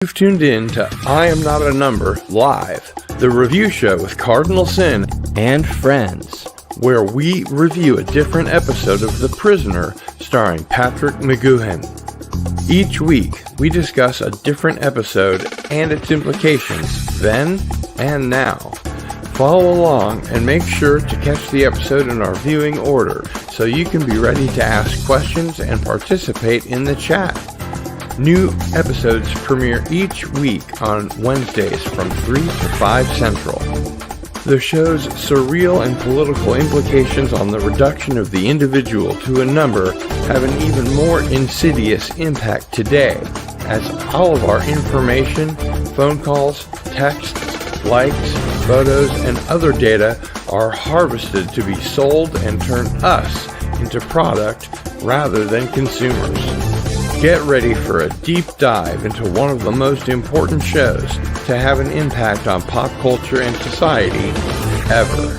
You've tuned in to I Am Not a Number Live, the review show with Cardinal Sin and friends, where we review a different episode of The Prisoner starring Patrick McGoohan. Each week, we discuss a different episode and its implications then and now. Follow along and make sure to catch the episode in our viewing order so you can be ready to ask questions and participate in the chat. New episodes premiere each week on Wednesdays from 3 to 5 Central. The show's surreal and political implications on the reduction of the individual to a number have an even more insidious impact today, as all of our information, phone calls, texts, likes, photos, and other data are harvested to be sold and turn us into product rather than consumers. Get ready for a deep dive into one of the most important shows to have an impact on pop culture and society ever.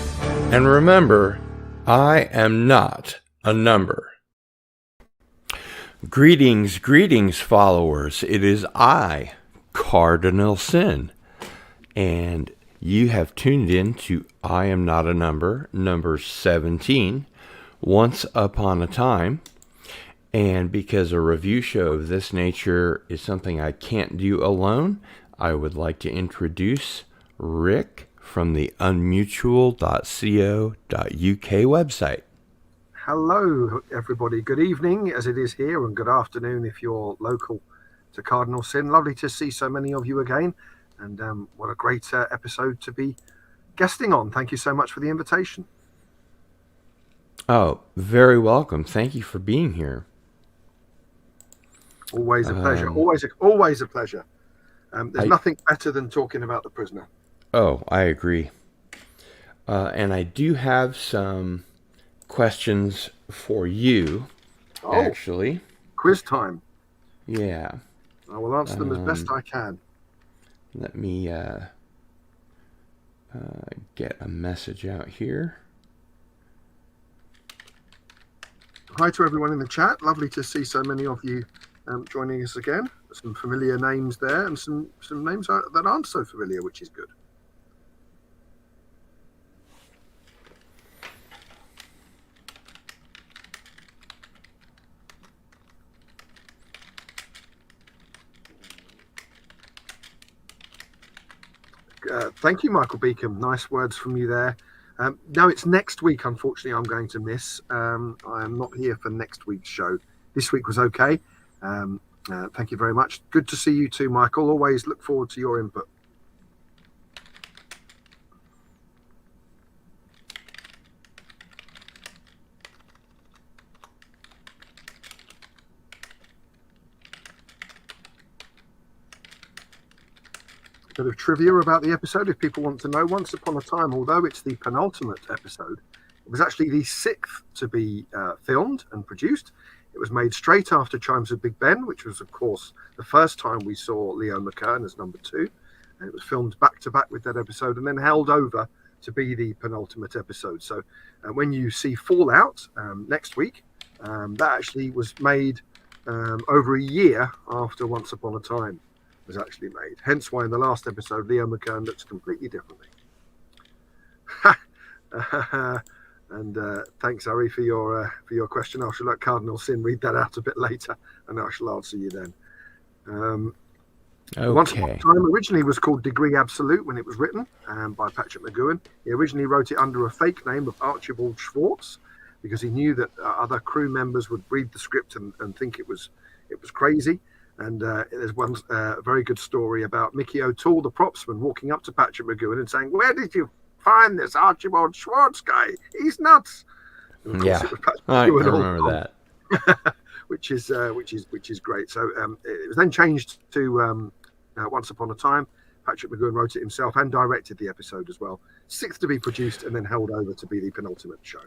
And remember, I am not a number. Greetings, followers. It is I, Cardinal Sin, and you have tuned in to I Am Not a Number, number 17, Once Upon a Time. And because a review show of this nature is something I can't do alone, I would like to introduce Rick from the unmutual.co.uk website. Hello, everybody. Good evening, as it is here, and good afternoon if you're local to Cardinal Sin. Lovely to see so many of you again, and what a great episode to be guesting on. Thank you so much for the invitation. Oh, very welcome. Thank you for being here. Always a pleasure. Always a pleasure. There's nothing better than talking about The Prisoner. Oh, I agree. And I do have some questions for you, actually. Quiz time. Yeah. I will answer them as best I can. Let me get a message out here. Hi to everyone in the chat. Lovely to see so many of you joining us again. Some familiar names there, and some names that aren't so familiar, which is good. Thank you, Michael Beacom. Nice words from you there. No, it's next week, unfortunately, I'm going to miss. I am not here for next week's show. This week was okay. Thank you very much. Good to see you too, Michael. Always look forward to your input. Bit of trivia about the episode, if people want to know. Once upon a time, although it's the penultimate episode, it was actually the 6th to be filmed and produced. It was made straight after Chimes of Big Ben, which was, of course, the first time we saw Leo McKern as number 2. And it was filmed back-to-back with that episode and then held over to be the penultimate episode. So when you see Fallout next week, that actually was made over a year after Once Upon a Time was actually made. Hence why in the last episode, Leo McKern looks completely differently. And thanks, Ari, for your question. I shall let Cardinal Sin read that out a bit later, and I shall answer you then. Once Upon a Time originally was called Degree Absolute when it was written by Patrick McGoohan. He originally wrote it under a fake name of Archibald Schwartz because he knew that other crew members would read the script and think it was crazy. And there's one very good story about Mickey O'Toole, the propsman, walking up to Patrick McGoohan and saying, "Where did you find this Archibald Schwartz guy? He's nuts." And of course, it was I remember that. which is great. So it was then changed to Once Upon a Time. Patrick McGoohan wrote it himself and directed the episode as well. 6th to be produced and then held over to be the penultimate show.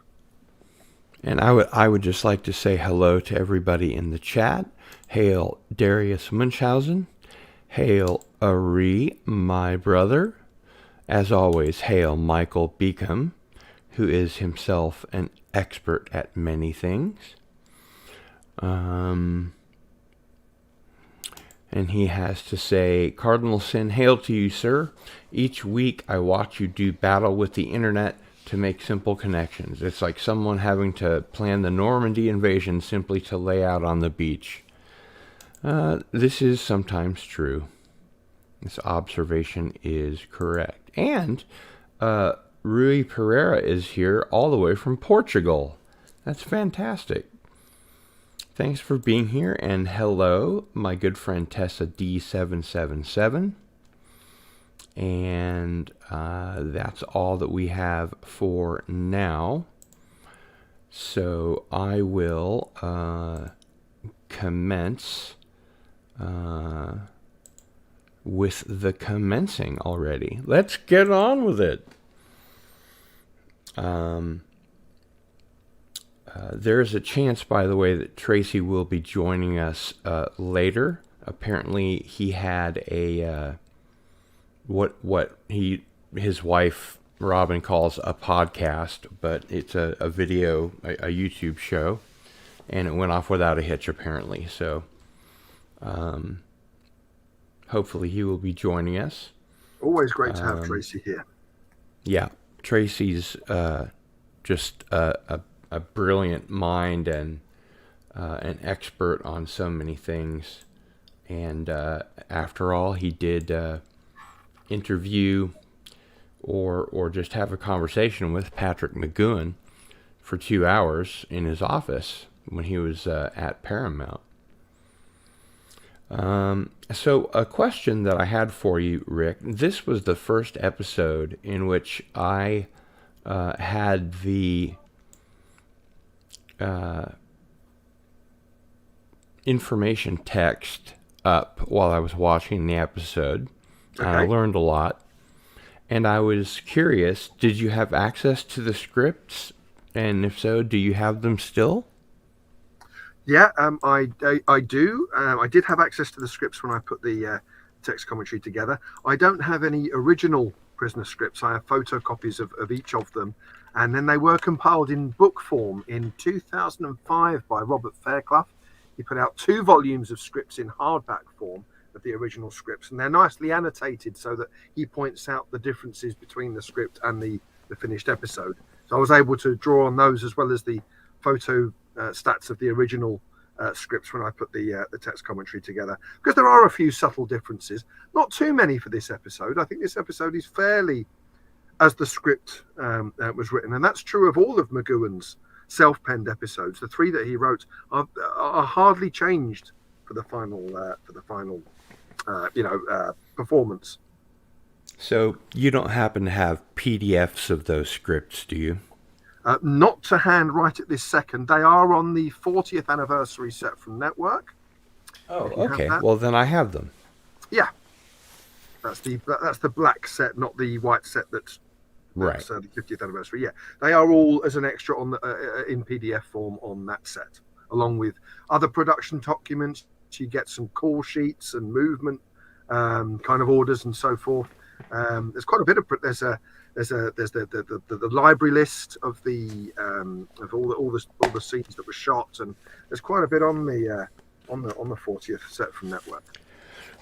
And I would just like to say hello to everybody in the chat. Hail Darius Munchausen. Hail Ari, my brother. As always, hail Michael Beacom, who is himself an expert at many things. And he has to say, Cardinal Sin, hail to you, sir. Each week I watch you do battle with the internet to make simple connections. It's like someone having to plan the Normandy invasion simply to lay out on the beach. This is sometimes true. This observation is correct. And Rui Pereira is here all the way from Portugal. That's fantastic. Thanks for being here, and hello, my good friend Tessa D777. And that's all that we have for now. So I will commence with the commencing already. Let's get on with it. There is a chance, by the way, that Tracy will be joining us later. Apparently, he had a his wife Robin calls a podcast, but it's a video, a YouTube show, and it went off without a hitch apparently. So, hopefully, he will be joining us. Always great to have Tracy here. Yeah, Tracy's just a brilliant mind and an expert on so many things. And after all, he did interview or just have a conversation with Patrick McGoohan for 2 hours in his office when he was at Paramount. So a question that I had for you, Rick, this was the first episode in which I had the information text up while I was watching the episode. Okay. I learned a lot. And I was curious, did you have access to the scripts? And if so, do you have them still? Yeah, I do. I did have access to the scripts when I put the text commentary together. I don't have any original Prisoner scripts. I have photocopies of each of them. And then they were compiled in book form in 2005 by Robert Fairclough. He put out 2 volumes of scripts in hardback form of the original scripts. And they're nicely annotated so that he points out the differences between the script and the finished episode. So I was able to draw on those as well as the photo stats of the original scripts when I put the text commentary together, because there are a few subtle differences, not too many for this episode. I think this episode is fairly as the script was written, and that's true of all of McGoohan's self-penned episodes. The 3 that he wrote are hardly changed for the final performance. So you don't happen to have PDFs of those scripts, do you? Not to hand right at this second. They are on the 40th anniversary set from Network. Oh, okay. Well, then I have them. Yeah, that's the black set, not the white set that's right. The 50th anniversary. Yeah, they are all as an extra on the in PDF form on that set, along with other production documents. You get some call sheets and movement kind of orders and so forth. There's quite a bit of there's the library list of of all the scenes that were shot, and there's quite a bit on the 40th set from Network.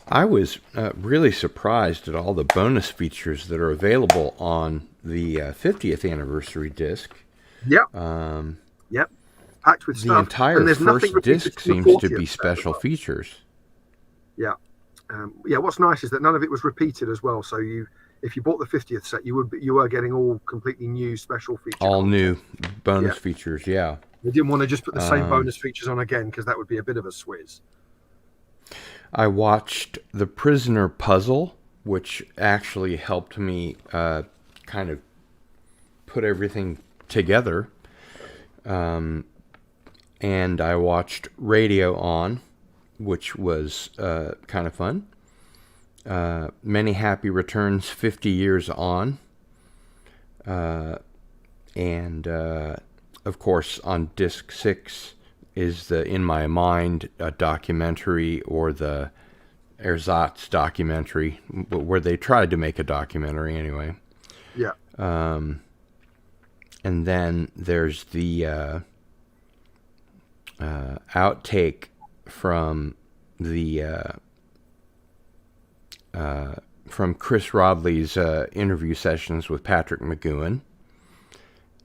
I was really surprised at all the bonus features that are available on the 50th anniversary disc. Yep. Yep. Packed with stuff. The entire first disc seems to be special features. Yeah. What's nice is that none of it was repeated as well. So if you bought the 50th set, you were getting all completely new special features. All new bonus features, yeah. They didn't want to just put the same bonus features on again, because that would be a bit of a swizz. I watched The Prisoner Puzzle, which actually helped me kind of put everything together. And I watched Radio On, which was kind of fun. Many Happy Returns, 50 Years On. And, of course, on Disc 6 is the In My Mind documentary, or the Ersatz documentary, where they tried to make a documentary anyway. Yeah. And then there's the outtake from the from Chris Rodley's interview sessions with Patrick McGoohan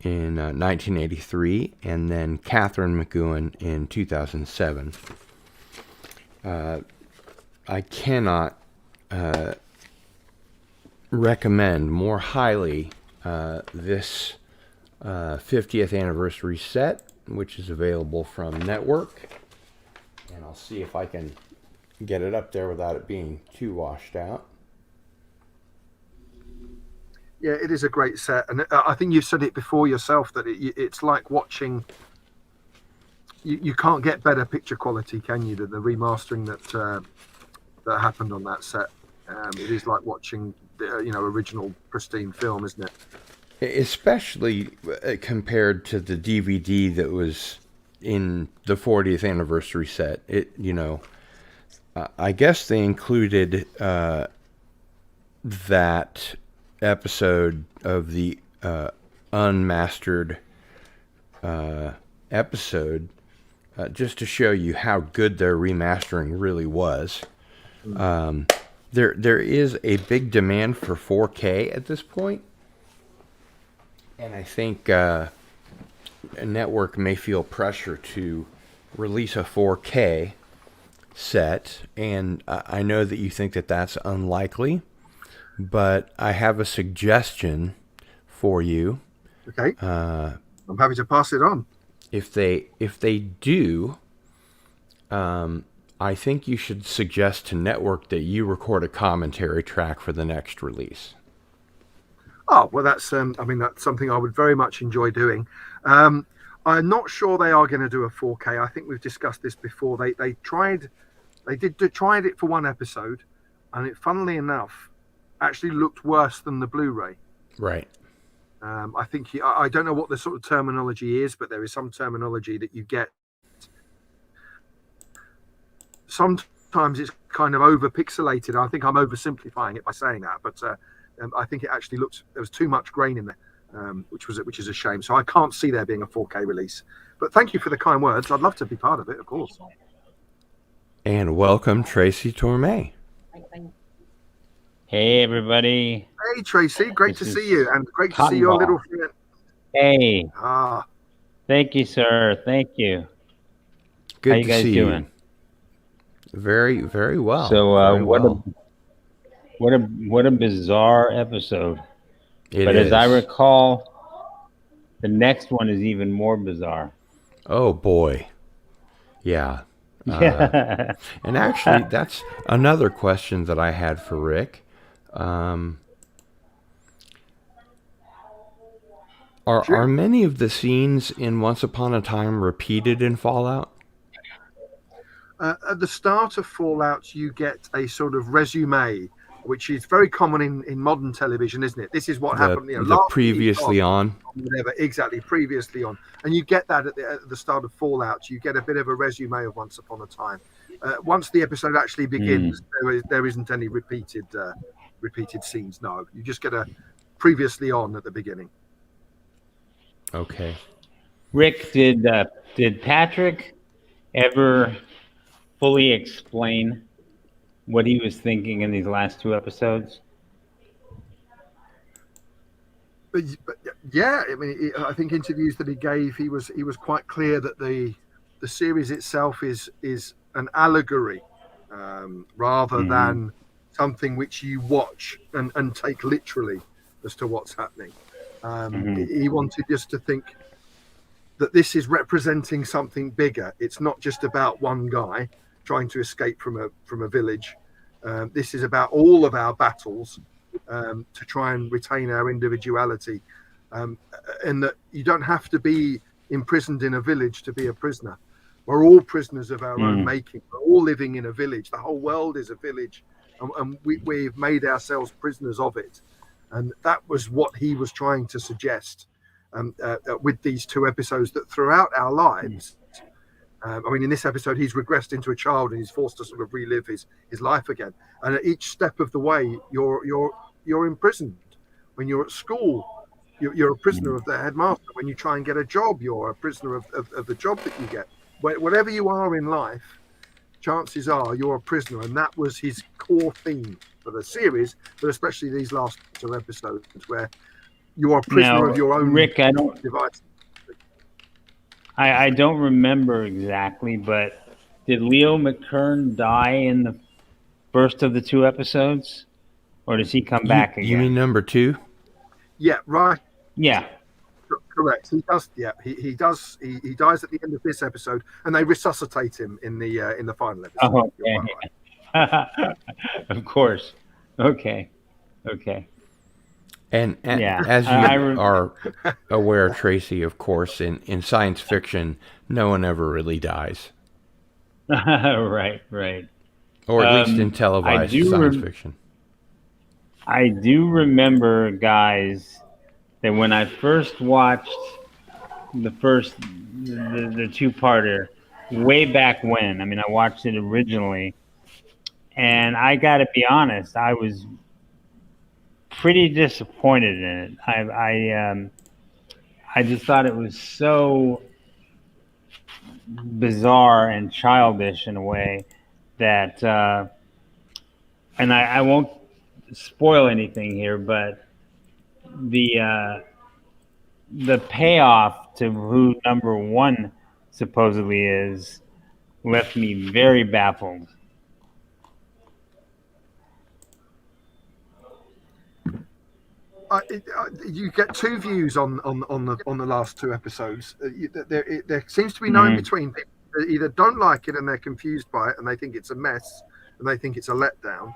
in 1983, and then Catherine McGoohan in 2007. I cannot recommend more highly this 50th anniversary set, which is available from Network. And I'll see if I can get it up there without it being too washed out. Yeah, it is a great set, and I think you've said it before yourself that it's like watching. You can't get better picture quality, can you, than the remastering that happened on that set. It is like watching original pristine film, isn't it? Especially compared to the DVD that was in the 40th anniversary set. I guess they included that episode of the unmastered episode just to show you how good their remastering really was. There is a big demand for 4K at this point, and I think a network may feel pressure to release a 4K set, and I know that you think that that's unlikely, but I have a suggestion for you. Okay. I'm happy to pass it on. If they do, I think you should suggest to Network that you record a commentary track for the next release. Oh, well, that's that's something I would very much enjoy doing. I'm not sure they are going to do a 4K. I think we've discussed this before. They tried it for one episode, and it, funnily enough, actually looked worse than the Blu-ray. Right. I think I don't know what the sort of terminology is, but there is some terminology that you get. Sometimes it's kind of over pixelated. I think I'm oversimplifying it by saying that, but I think it actually there was too much grain in there, which is a shame. So I can't see there being a 4K release. But thank you for the kind words. I'd love to be part of it, of course. And welcome, Tracy Torme. Hey, everybody. Hey, Tracy. Great to see you, and great to see your little friend. Hey. Ah. Thank you, sir. Thank you. Good How you to guys see doing? You. Very, very well. So, very well. what a bizarre episode. But as I recall, the next one is even more bizarre. Oh boy. Yeah. Yeah. And actually, that's another question that I had for Rick. Are many of the scenes in Once Upon a Time repeated in Fallout? At the start of Fallout, you get a sort of resume, which is very common in modern television, isn't it? This is what happened. The previously on. Whatever, exactly, previously on. And you get that at the start of Fallout. You get a bit of a resume of Once Upon a Time. Once the episode actually begins, there isn't any repeated scenes. No, you just get a previously on at the beginning. Okay. Rick, did Patrick ever fully explain what he was thinking in these last two episodes? But yeah, I mean, I think interviews that he gave, he was quite clear that the series itself is an allegory rather than something which you watch and take literally as to what's happening. He wanted us to think that this is representing something bigger. It's not just about one guy trying to escape from a village. This is about all of our battles to try and retain our individuality, and that you don't have to be imprisoned in a village to be a prisoner. We're all prisoners of our own making. We're all living in a village. The whole world is a village, and we've made ourselves prisoners of it. And that was what he was trying to suggest with these two episodes, that throughout our lives, I mean, in this episode, he's regressed into a child and he's forced to sort of relive his life again. And at each step of the way, you're imprisoned. When you're at school, you're a prisoner of the headmaster. When you try and get a job, you're a prisoner of the job that you get. Whatever you are in life, chances are you're a prisoner. And that was his core theme for the series, but especially these last 2 episodes where you are a prisoner of your own Rick, device. I don't remember exactly, but did Leo McKern die in the first of the 2 episodes, or does he come back again? You mean number 2? Yeah, right. Yeah. Correct. He does. Yeah, he does. He dies at the end of this episode, and they resuscitate him in the final episode. Oh, You're okay. quite right. Of course. Okay. And Yeah. as you are aware, Tracy, of course, in science fiction, no one ever really dies. Right. Or at least in televised science fiction. I do remember, guys, that when I first watched the 2-parter way back when, I mean, I watched it originally, and I got to be honest, I was pretty disappointed in it. I just thought it was so bizarre and childish in a way that, and I won't spoil anything here, but the payoff to who number 1 supposedly is left me very baffled. You get 2 views on the last 2 episodes. There seems to be no in between. People that either don't like it and they're confused by it and they think it's a mess and they think it's a letdown,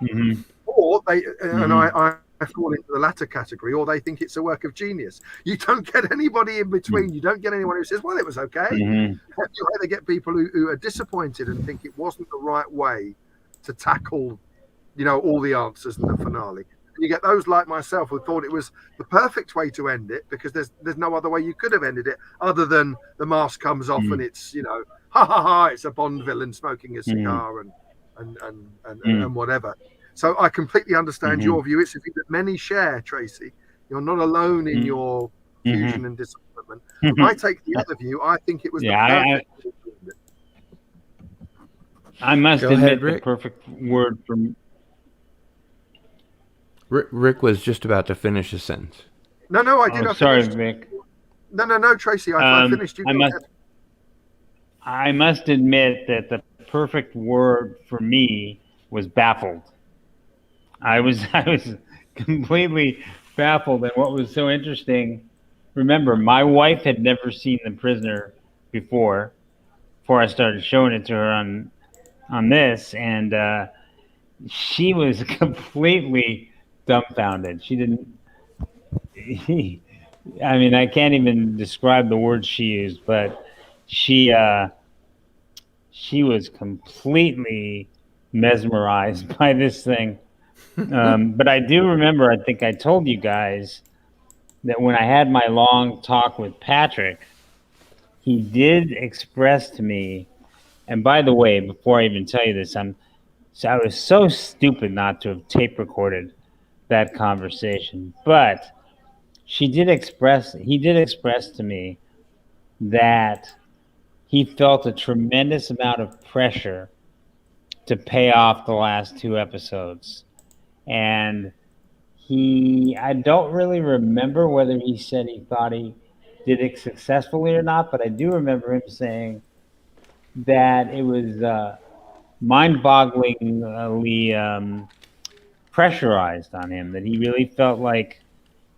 or they and I fall into the latter category, or they think it's a work of genius. You don't get anybody in between. You don't get anyone who says, "Well, it was okay." You either get people who are disappointed and think it wasn't the right way to tackle, all the answers in the finale. You get those like myself who thought it was the perfect way to end it because there's no other way you could have ended it other than the mask comes off and it's ha ha ha, it's a Bond villain smoking a cigar and whatever. So I completely understand your view. It's a view that many share, Tracy. You're not alone in your confusion and disappointment. I take the other view. I think it was the perfect way to end it. I must admit, the perfect word for me. Rick was just about to finish his sentence. No, I did. Sorry, Rick. No, Tracy. I finished. I must admit that the perfect word for me was baffled. I was completely baffled, and what was so interesting. Remember, my wife had never seen The Prisoner before I started showing it to her on this, and she was completely dumbfounded. She didn't. I mean, I can't even describe the words she used, but she was completely mesmerized by this thing. But I do remember, I think I told you guys that when I had my long talk with Patrick, he did express to me, and by the way, before I even tell you this, I was so stupid not to have tape recorded that conversation, but he did express to me that he felt a tremendous amount of pressure to pay off the last 2 episodes. And I don't really remember whether he said he thought he did it successfully or not, but I do remember him saying that it was mind-bogglingly pressurized on him, that he really felt like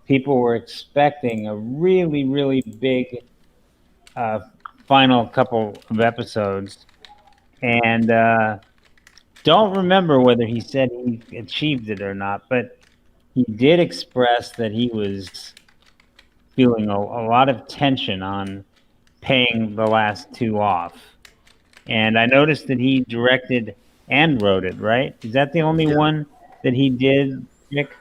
people were expecting a really, really big final couple of episodes, and don't remember whether he said he achieved it or not, but he did express that he was feeling a lot of tension on paying the last 2 off. And I noticed that he directed and wrote it, right? Is that the only one that he did, Nick?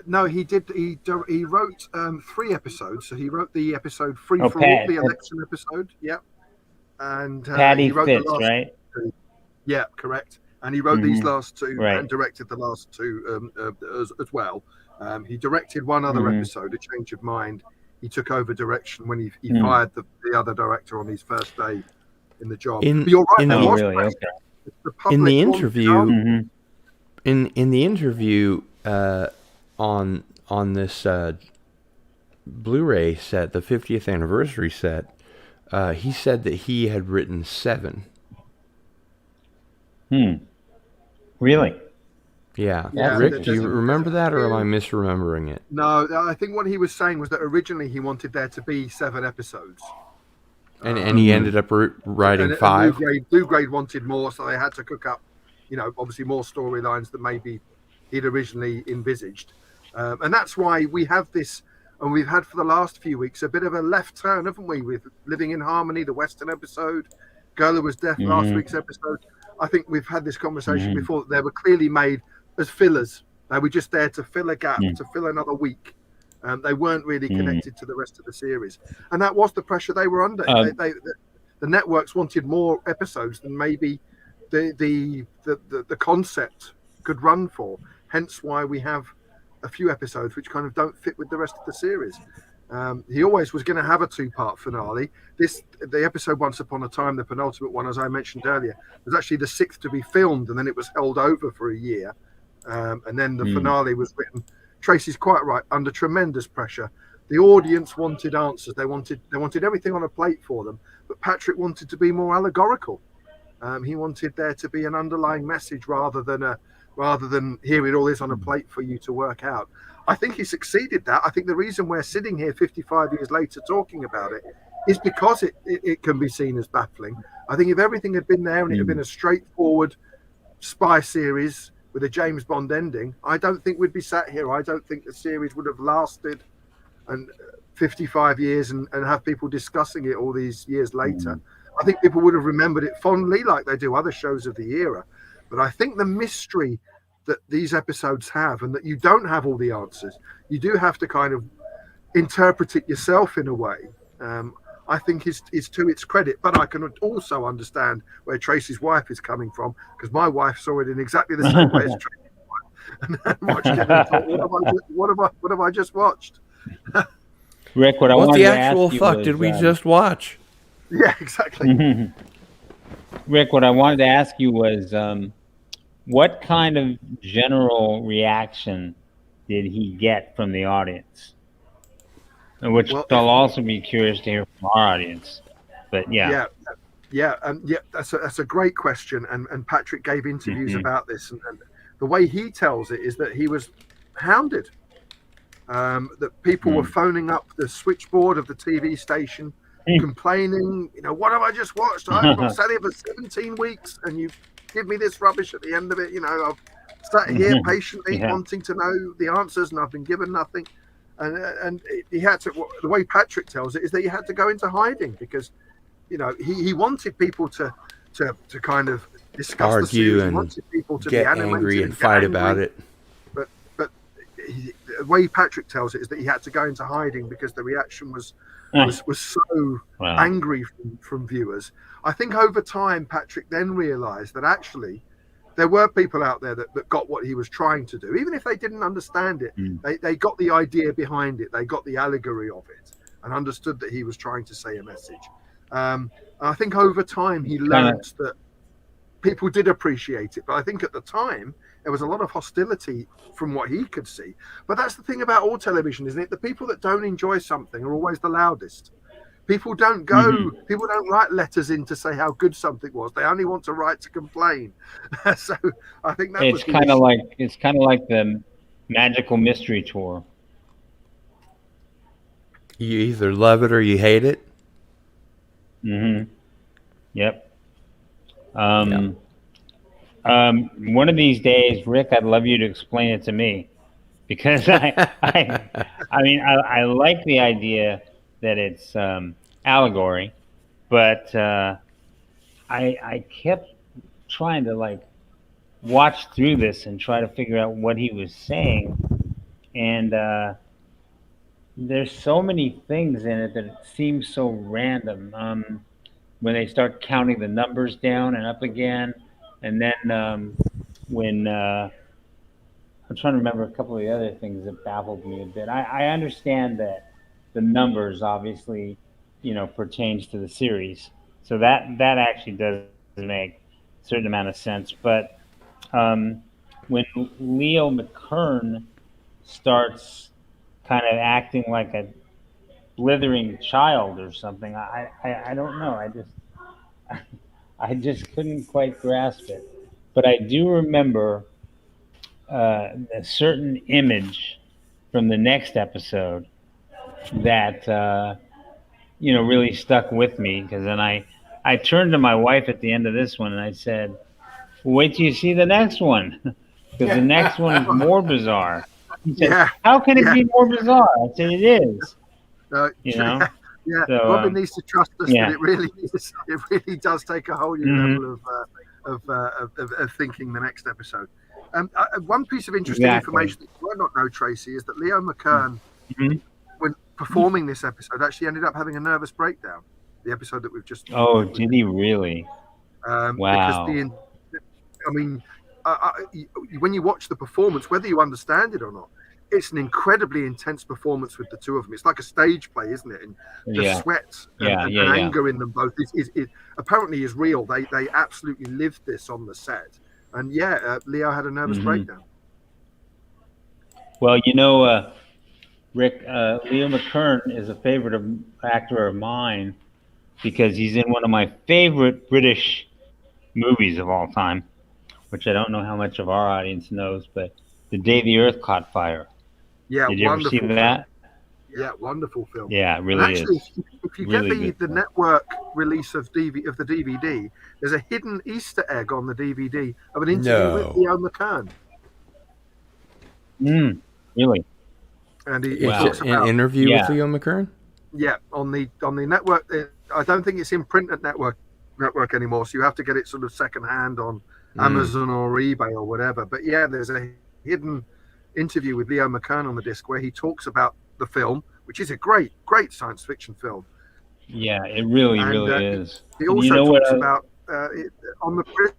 No, he did. He wrote 3 episodes. So he wrote the episode Free for All, the election episode. Yeah. And Patty he wrote Fitz, the last right? 2. Yeah, correct. And he wrote these last 2 right. and directed the last 2 as well. He directed one other episode, A Change of Mind. He took over direction when he fired the other director on his first day in the job. But you're right. In the interview, In the interview on this Blu-ray set, the 50th anniversary set, he said that he had written 7. Really? Yeah. Yeah, Rick, do you there's remember a that, or am I few- misremembering it? No, I think what he was saying was that originally he wanted there to be 7 episodes. And he ended up writing and 5? Blue Grade wanted more, so they had to cook up, obviously more storylines than maybe he'd originally envisaged. And that's why we have this, and we've had for the last few weeks, a bit of a left turn, haven't we, with Living in Harmony, the Western episode, Girl Who Was Deaf, last week's episode. I think we've had this conversation before, that they were clearly made as fillers. They were just there to fill a gap, to fill another week. They weren't really connected to the rest of the series, and that was the pressure they were under. The networks wanted more episodes than maybe the concept could run for. Hence why we have a few episodes which kind of don't fit with the rest of the series. He always was going to have a 2-part finale. The episode Once Upon a Time, the penultimate one, as I mentioned earlier, was actually the 6th to be filmed, and then it was held over for a year, and then the finale was written. Tracy's quite right, under tremendous pressure. The audience wanted answers. They wanted everything on a plate for them, but Patrick wanted to be more allegorical. He wanted there to be an underlying message rather than here it all is on a plate for you to work out. I think he succeeded that. I think the reason we're sitting here 55 years later talking about it is because it can be seen as baffling. I think if everything had been there and it had been a straightforward spy series with a James Bond ending, I don't think we'd be sat here. I don't think the series would have lasted 55 years and have people discussing it all these years later. I think people would have remembered it fondly like they do other shows of the era. But I think the mystery that these episodes have, and that you don't have all the answers, you do have to kind of interpret it yourself in a way, I think is to its credit. But I can also understand where Tracy's wife is coming from, because my wife saw it in exactly the same way as Tracy's wife, and watched it and thought, what have I just watched? Rick, what the to actual ask you fuck was, did we just watch? Yeah, exactly. Rick, what I wanted to ask you was, what kind of general reaction did he get from the audience? Which I'll also be curious to hear from our audience. But yeah, that's a great question, and Patrick gave interviews about this, and the way he tells it is that he was hounded, that people were phoning up the switchboard of the TV station, complaining, what have I just watched? I've not sat here for 17 weeks, and you give me this rubbish at the end of it. I've sat here patiently wanting to know the answers, and I've been given nothing. And he had to. The way Patrick tells it is that he had to go into hiding because, he wanted people to kind of discuss argue the series. He and wanted people to get be angry and fight about it. But the way Patrick tells it is that he had to go into hiding because the reaction was so angry from viewers. I think over time, Patrick then realised that actually there were people out there that got what he was trying to do. Even if they didn't understand it, they got the idea behind it. They got the allegory of it and understood that he was trying to say a message. I think over time he learned that people did appreciate it. But I think at the time, there was a lot of hostility from what he could see. But that's the thing about all television, isn't it? The people that don't enjoy something are always the loudest. People don't people don't write letters in to say how good something was. They only want to write to complain. So I think that it's kind of like the Magical Mystery Tour. You either love it or you hate it. Yep. One of these days, Rick, I'd love you to explain it to me, because I mean, I like the idea that it's allegory, but I kept trying to watch through this and try to figure out what he was saying, and there's so many things in it that it seems so random. When they start counting the numbers down and up again, and then when I'm trying to remember a couple of the other things that baffled me a bit. I understand that the numbers obviously, pertains to the series, so that actually does make a certain amount of sense. But when Leo McKern starts kind of acting like a blithering child or something. I don't know. I just couldn't quite grasp it. But I do remember a certain image from the next episode that really stuck with me, because then I turned to my wife at the end of this one and I said, "Wait till you see the next one, because the next one is more bizarre." He said, Yeah, "How can it yeah. be more bizarre?" I said, "It is." You know. Yeah. So, Robin needs to trust us yeah. that it really is. It really does take a whole new level of thinking the next episode. One piece of interesting information that you might not know, Tracy, is that Leo McKern, when performing this episode, actually ended up having a nervous breakdown. The episode that we've just. Oh, did he really? Wow. Because when you watch the performance, whether you understand it or not, it's an incredibly intense performance with the two of them. It's like a stage play, isn't it? And the sweat and anger in them both is apparently is real. They absolutely lived this on the set. And Leo had a nervous breakdown. Well, Rick, Leo McKern is a favorite actor of mine because he's in one of my favorite British movies of all time, which I don't know how much of our audience knows, but The Day the Earth Caught Fire. Yeah, did you ever see that? Yeah, wonderful film. Yeah, it really actually, is. If you really get the network release of the DVD, there's a hidden Easter egg on the DVD of an interview with Leo McKern. Really? And he talks about an interview with Leo McKern. Yeah, on the network. I don't think it's in print at network anymore, so you have to get it sort of secondhand on Amazon or eBay or whatever. But yeah, there's a hidden interview with Leo McKern on the disc where he talks about the film, which is a great science fiction film. Yeah, it really is. He also talks about on the prisoner,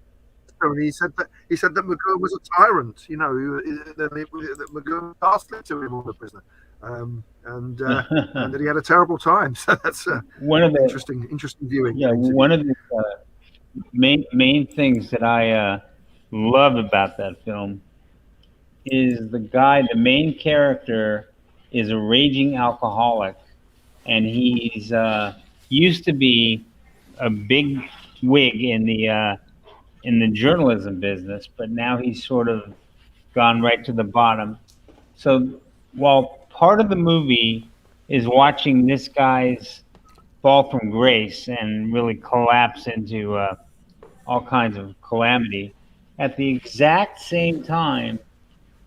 and he said that McGurn was a tyrant. That McGurn passed it to him on the prisoner, and that he had a terrible time. So that's one of the interesting viewing. Yeah, one of the main things that I love about that film is the main character is a raging alcoholic, and he's used to be a big wig in the journalism business, but now he's sort of gone right to the bottom. So while part of the movie is watching this guy's fall from grace and really collapse into all kinds of calamity, at the exact same time,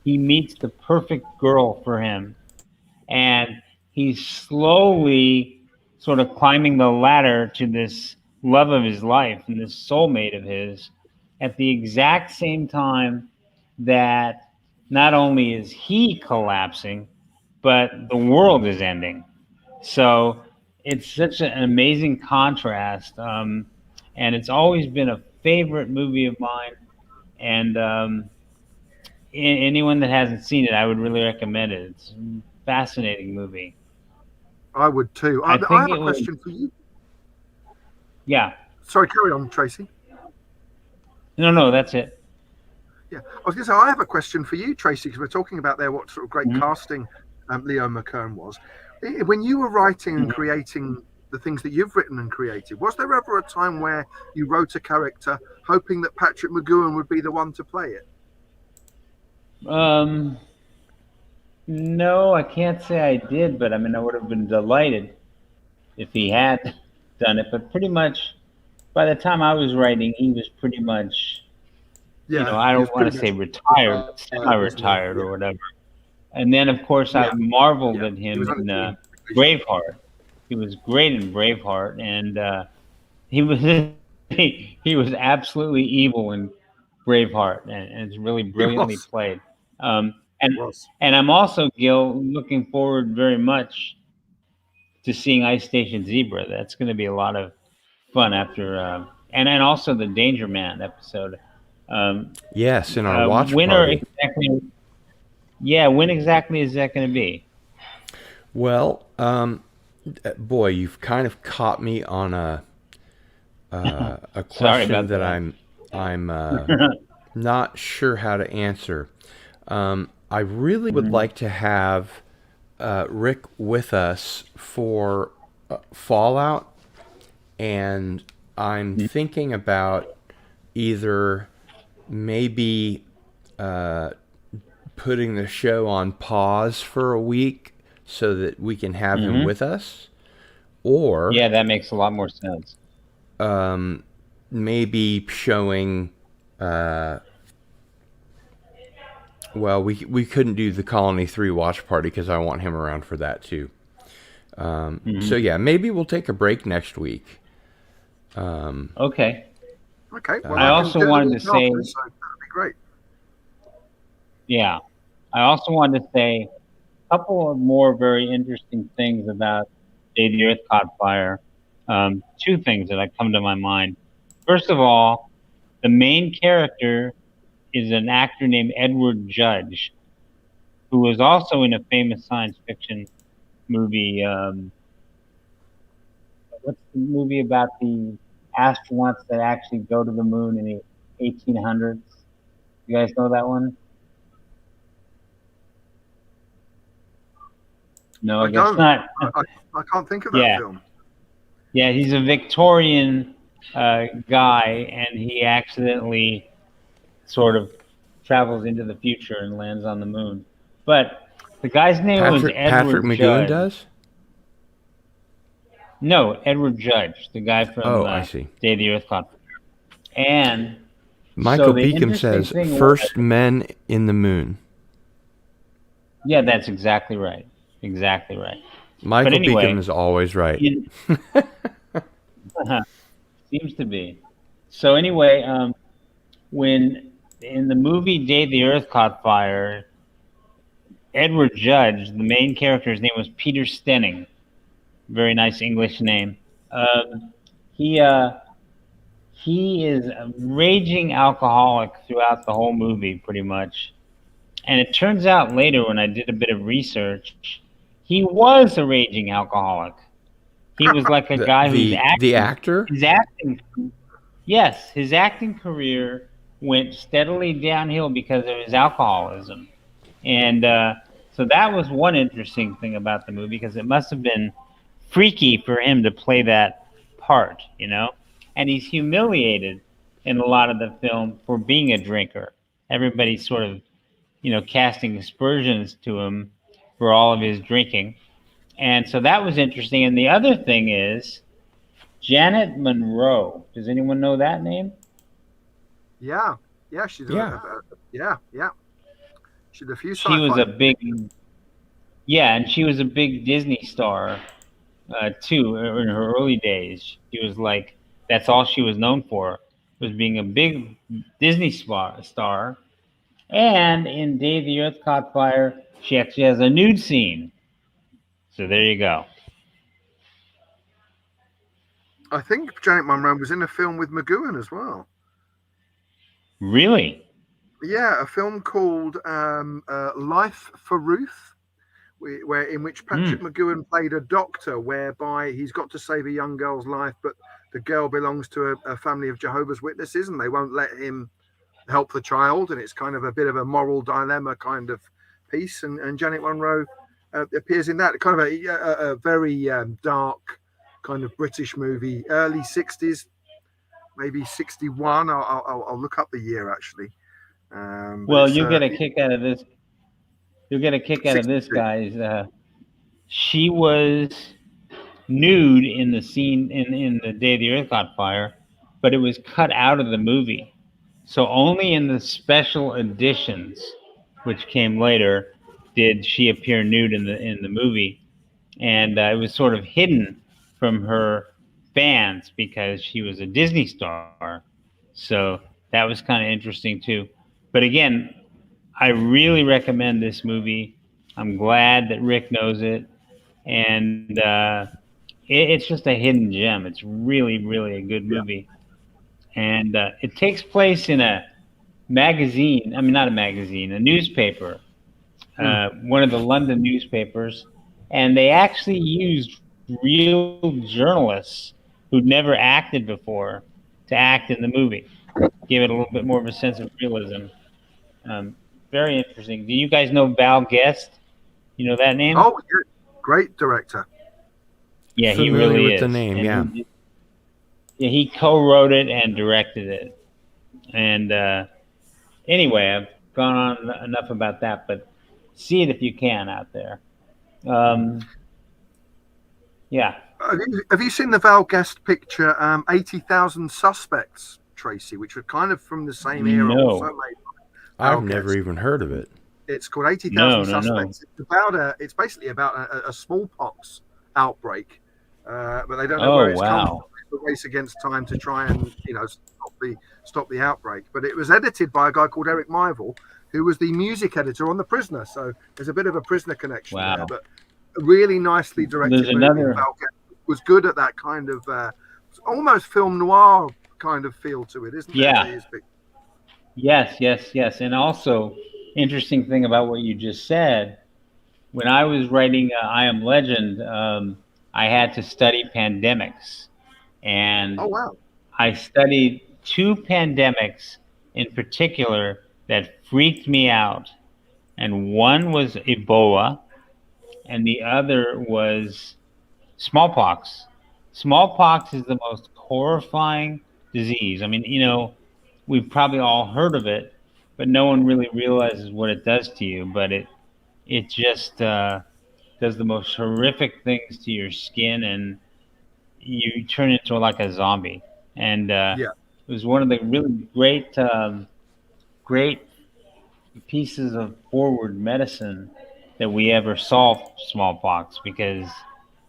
he meets the perfect girl for him. And he's slowly sort of climbing the ladder to this love of his life and this soulmate of his at the exact same time that not only is he collapsing, but the world is ending. So it's such an amazing contrast. And it's always been a favorite movie of mine. And anyone that hasn't seen it, I would really recommend it. It's a fascinating movie. I would too. I have a question for you. Yeah. Sorry, carry on, Tracy. No, that's it. Yeah, I was going to say, I have a question for you, Tracy, because we're talking about what sort of great casting Leo McKern was. When you were writing and creating the things that you've written and created, was there ever a time where you wrote a character hoping that Patrick McGoohan would be the one to play it? No, I can't say I did, but I mean, I would have been delighted if he had done it. But pretty much by the time I was writing, he was pretty much, I don't want to say retired, semi-retired or whatever. And then, of course, I marveled at him in Braveheart. He was great in Braveheart, and he was absolutely evil in Braveheart, and it's really brilliantly played. And I'm also, Gil, looking forward very much to seeing Ice Station Zebra. That's going to be a lot of fun after, and also the Danger Man episode. Yes, in our watch when party. When exactly is that going to be? Well, boy, you've kind of caught me on a question that I'm not sure how to answer. I really would like to have Rick with us for Fallout, and I'm thinking about either maybe putting the show on pause for a week so that we can have him with us, or Yeah, that makes a lot more sense. maybe showing. Well, we couldn't do the Colony 3 watch party because I want him around for that too. So yeah, maybe we'll take a break next week. Okay. Okay. Well, I also can do wanted it to say, after, so that'd be great. yeah, I also wanted to say a couple of more very interesting things about Day the Earth Caught Fire. Two things that come to my mind. First of all, the main character is an actor named Edward Judge, who was also in a famous science fiction movie. What's the movie about the astronauts that actually go to the moon in the 1800s? You guys know that one? No, I guess don't. not. I can't think of that film. Yeah, he's a Victorian guy, and he accidentally sort of travels into the future and lands on the moon. But the guy's name was Edward Patrick McGowan Judge. does? No, Edward Judge, the guy from I see. Day of the Earth Caught Fire. And Michael so the Beacom interesting says, thing first was, men in the moon. yeah, that's exactly right. Exactly right. Michael But anyway, Beacom is always right. Seems to be. So anyway, when in the movie Day the Earth Caught Fire, Edward Judge, the main character's name was Peter Stenning. Very nice English name. He is a raging alcoholic throughout the whole movie, pretty much. And it turns out later, when I did a bit of research, he was a raging alcoholic. He was like a guy who's acting. The actor? His acting, yes, his acting career went steadily downhill because of his alcoholism. And so that was one interesting thing about the movie, because it must have been freaky for him to play that part, you know? And he's humiliated in a lot of the film for being a drinker. Everybody's sort of, casting aspersions to him for all of his drinking. And so that was interesting. And the other thing is Janet Monroe. Does anyone know that name? Yeah, she's yeah. She did a few. She was a big, and she was a big Disney star too in her early days. She was like, that's all she was known for, was being a big Disney star. And in Day the Earth Caught Fire, she actually has a nude scene. So there you go. I think Janet Monroe was in a film with McGowan as well. Really? Yeah, a film called Life for Ruth, in which Patrick McGowan played a doctor, whereby he's got to save a young girl's life, but the girl belongs to a family of Jehovah's Witnesses, and they won't let him help the child, and it's kind of a bit of a moral dilemma kind of piece. And Janet Monroe appears in that, kind of a very dark kind of British movie, early 60s, maybe 61. I'll look up the year actually. Well, you'll get a kick out of this. You'll get a kick out of this, guys. She was nude in the scene in the Day the Earth Caught Fire, but it was cut out of the movie. So only in the special editions, which came later, did she appear nude in the movie, and it was sort of hidden from her fans because she was a Disney star. So that was kind of interesting too. But again, I really recommend this movie. I'm glad that Rick knows it, and it's just a hidden gem. It's really, really a good movie. And it takes place in a magazine. I mean, not a magazine, a newspaper, one of the London newspapers. And they actually used real journalists who'd never acted before to act in the movie. give it a little bit more of a sense of realism. Very interesting. Do you guys know Val Guest? You know that name? Oh, yeah. Great director. Yeah, he Familiar really with the is. name, And yeah. he co-wrote it and directed it. And anyway, I've gone on enough about that, but see it if you can out there. Yeah. Have you seen the Val Guest picture, 80,000 Suspects, Tracy, which were kind of from the same era, also No. made by I've Val never Guest? even heard of it. It's called 80,000 No. Suspects. It's basically about a smallpox outbreak, but they don't know where Oh, it's come from. wow. It's a race against time to try and stop the outbreak. But it was edited by a guy called Eric Mivel, who was the music editor on The Prisoner. So there's a bit of a Prisoner connection Wow. there. But a really nicely directed There's movie. another. Val Guest was good at that kind of almost film noir kind of feel to it, isn't Yeah. there? Yes. And also, interesting thing about what you just said, when I was writing I Am Legend, I had to study pandemics. And Oh wow! I studied two pandemics in particular that freaked me out. And one was Ebola, and the other was smallpox. Smallpox is the most horrifying disease. I mean, we've probably all heard of it, but no one really realizes what it does to you. But it just does the most horrific things to your skin, and you turn into like a zombie. And Yeah. it was one of the really great pieces of forward medicine that we ever saw smallpox, because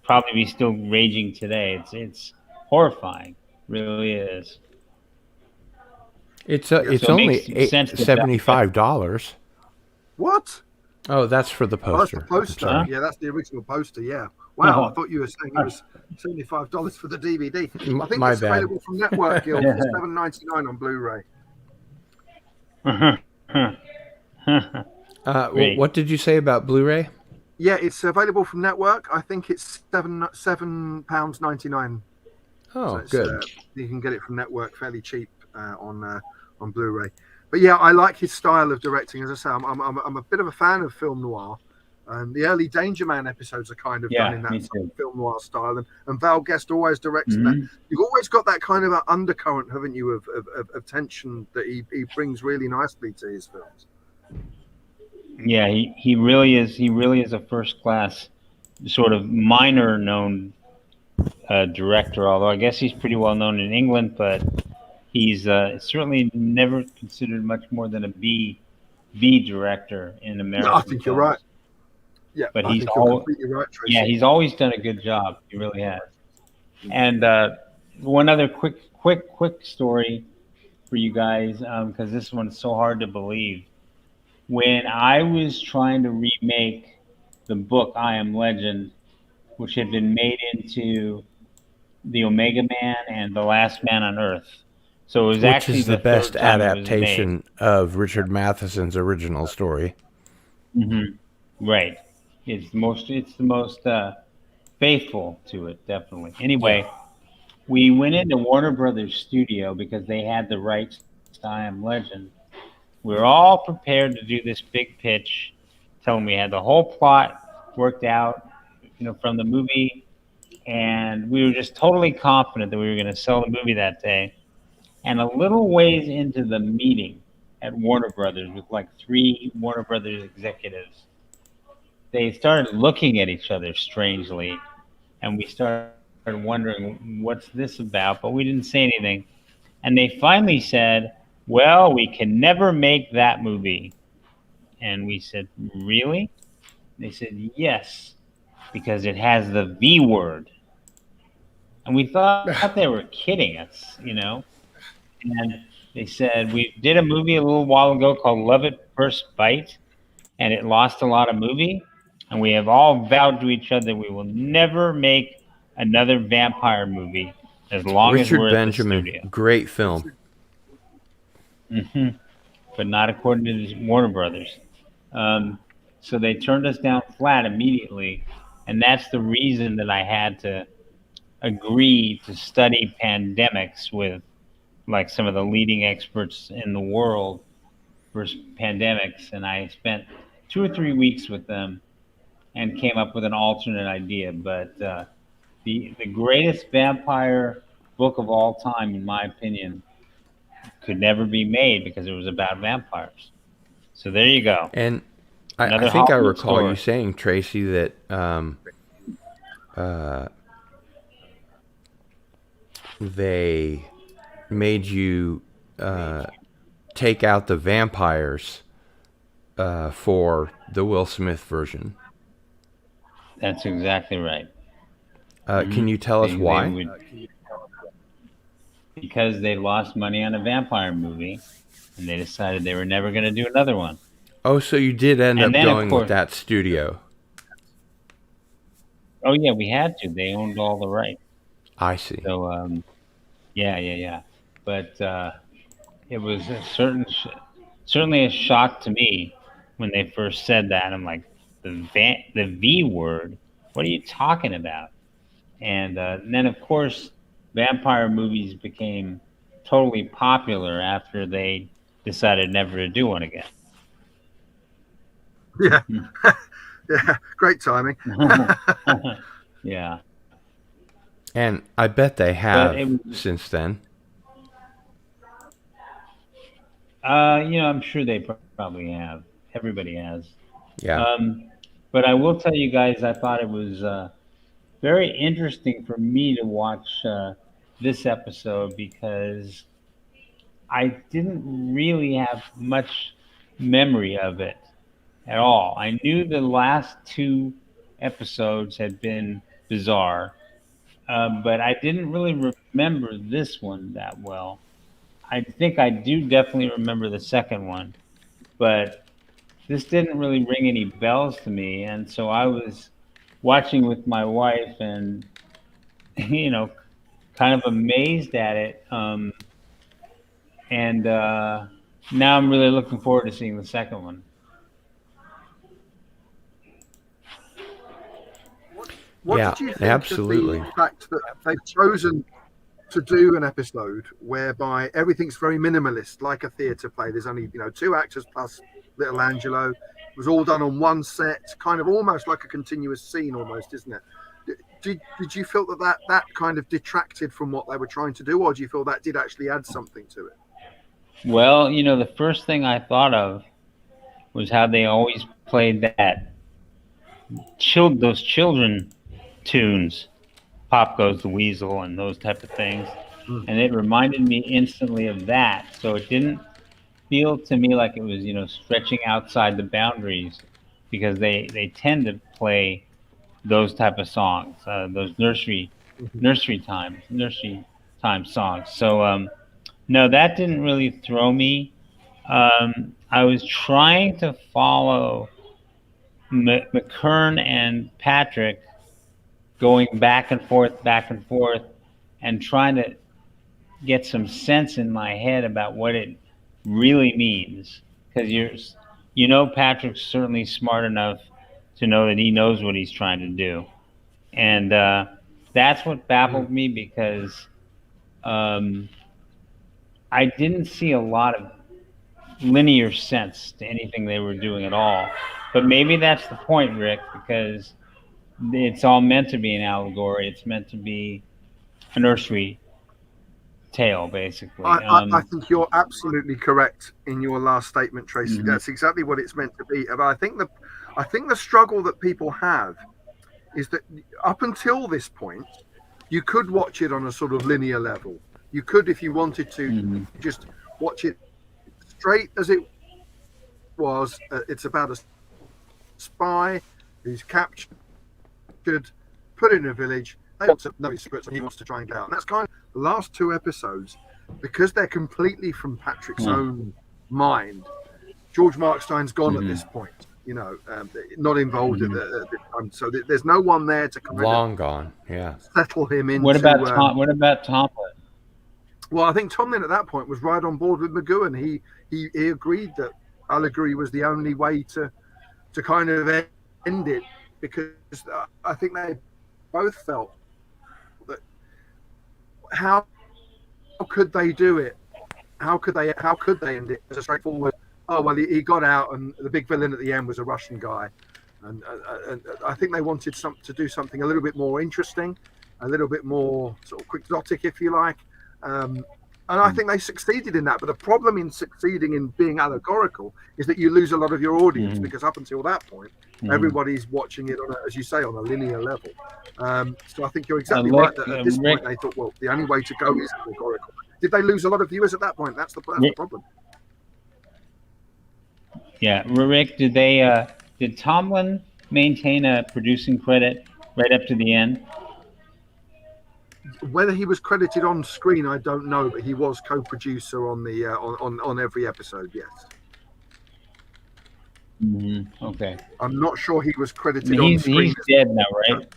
probably be still raging today. It's horrifying, really is. It's Yeah, it's So it only makes sense that $75. What? Oh, that's for the Oh, that's the poster. I'm poster. sorry. Yeah, that's the original poster. Yeah. Wow. Oh. I thought you were saying it was $75 for the DVD. I think My it's bad. available from Network Guild for $7.99 on Blu-ray. Great. What did you say about Blu-ray? Yeah, it's available from Network. I think it's £7.99. Oh, So good. you can get it from Network fairly cheap on Blu-ray. But yeah, I like his style of directing. As I say, I'm a bit of a fan of film noir. The early Danger Man episodes are kind of done in me that too. film noir style, and Val Guest always directs Mhm. that. You've always got that kind of undercurrent, haven't you, of tension that he brings really nicely to his films. Yeah, he really is. He really is a first class, sort of minor known director. Although I guess he's pretty well known in England, but he's certainly never considered much more than a B director in American. Yeah, I think you're right. Yeah, But I he's think you're completely right, Tracy. Yeah, he's always done a good job. He really has. And one other quick story for you guys, because this one's so hard to believe. When I was trying to remake the book I Am Legend, which had been made into The Omega Man and The Last Man on Earth, so it was Which actually is the third best time it was adaptation of Richard Matheson's original story. made. Right. It's the most faithful to it, definitely. Anyway, we went into Warner Brothers studio because they had the rights to I Am Legend. We were all prepared to do this big pitch, telling we had the whole plot worked out, from the movie, and we were just totally confident that we were going to sell the movie that day. And a little ways into the meeting at Warner Brothers with like 3 Warner Brothers executives, they started looking at each other strangely, and we started wondering what's this about, but we didn't say anything. And they finally said, well, we can never make that movie. And we said, really? They said, yes, because it has the V word. And we thought they were kidding us, And they said, we did a movie a little while ago called Love at First Bite, and it lost a lot of movie. And we have all vowed to each other we will never make another vampire movie as long as Richard we're Benjamin, at the studio. great film. But not according to Warner Brothers. So they turned us down flat immediately, and that's the reason that I had to agree to study pandemics with like some of the leading experts in the world for pandemics, and I spent 2 or 3 weeks with them and came up with an alternate idea. But the greatest vampire book of all time, in my opinion, could never be made because it was about vampires. So there you go. And I Another think I Hollywood recall story. you saying, Tracy, that they made you take out the vampires for the Will Smith version. That's exactly right. Can you tell us why? Because they lost money on a vampire movie, and they decided they were never going to do another one. Oh, so you did end And up then, of going with course- that studio. Oh yeah, we had to. They owned all the rights. I see. So yeah. But it was certainly a shock to me when they first said that. I'm like, the V word. What are you talking about? And then, of course, vampire movies became totally popular after they decided never to do one again. Yeah. Yeah, great timing. Yeah. And I bet they have But since then. I'm sure they probably have. Everybody has. Yeah. But I will tell you guys, I thought it was very interesting for me to watch this episode because I didn't really have much memory of it at all. I knew the last two episodes had been bizarre, but I didn't really remember this one that well. I think I do definitely remember the second one, but this didn't really ring any bells to me. And so I was watching with my wife and, kind of amazed at it. And now I'm really looking forward to seeing the second one. What Yeah, did you think absolutely. of the fact that they've chosen to do an episode whereby everything's very minimalist, like a theatre play? There's only 2 actors plus little Angelo. It was all done on one set, kind of almost like a continuous scene, almost, isn't it? Did you feel that kind of detracted from what they were trying to do, or do you feel that did actually add something to it? Well, the first thing I thought of was how they always played those children tunes, Pop Goes the Weasel and those type of things. And it reminded me instantly of that. So it didn't feel to me like it was, stretching outside the boundaries because they tend to play those type of songs, those nursery time songs. So no, that didn't really throw me. I was trying to follow McKern and Patrick going back and forth, and trying to get some sense in my head about what it really means. Because Patrick's certainly smart enough to know that he knows what he's trying to do. And that's what baffled me because I didn't see a lot of linear sense to anything they were doing at all. But maybe that's the point, Rick, because it's all meant to be an allegory. It's meant to be a nursery tale, basically. I think you're absolutely correct in your last statement, Tracy. Mhm. That's exactly what it's meant to be. But I think the struggle that people have is that up until this point, you could watch it on a sort of linear level. You could, if you wanted to, just watch it straight as it was. It's about a spy who's captured, put in a village. They want to know his secrets, and he wants to try and get out. And that's kind of the last 2 episodes, because they're completely from Patrick's own mind. George Markstein's gone at this point, not involved at the time. So there's no one there to kind Long gone, yeah. settle him into. What about Tomlin? Well, I think Tomlin at that point was right on board with McGowan. He agreed that allegory was the only way to kind of end it, because I think they both felt that how could they do it? How could they end it as a straightforward? Oh well, he got out, and the big villain at the end was a Russian guy, and I think they wanted to do something a little bit more interesting, a little bit more sort of quixotic, if you like. And I think they succeeded in that. But the problem in succeeding in being allegorical is that you lose a lot of your audience, because up until that point, everybody's watching it on, as you say, on a linear level. So I think you're exactly right that at this point they thought, well, the only way to go is allegorical. Did they lose a lot of viewers at that point? That's the problem. Yeah, Rick, did Tomlin maintain a producing credit right up to the end? Whether he was credited on screen, I don't know, but he was co-producer on the on every episode. Yes. Okay. I'm not sure he was credited on screen. He's dead now, right?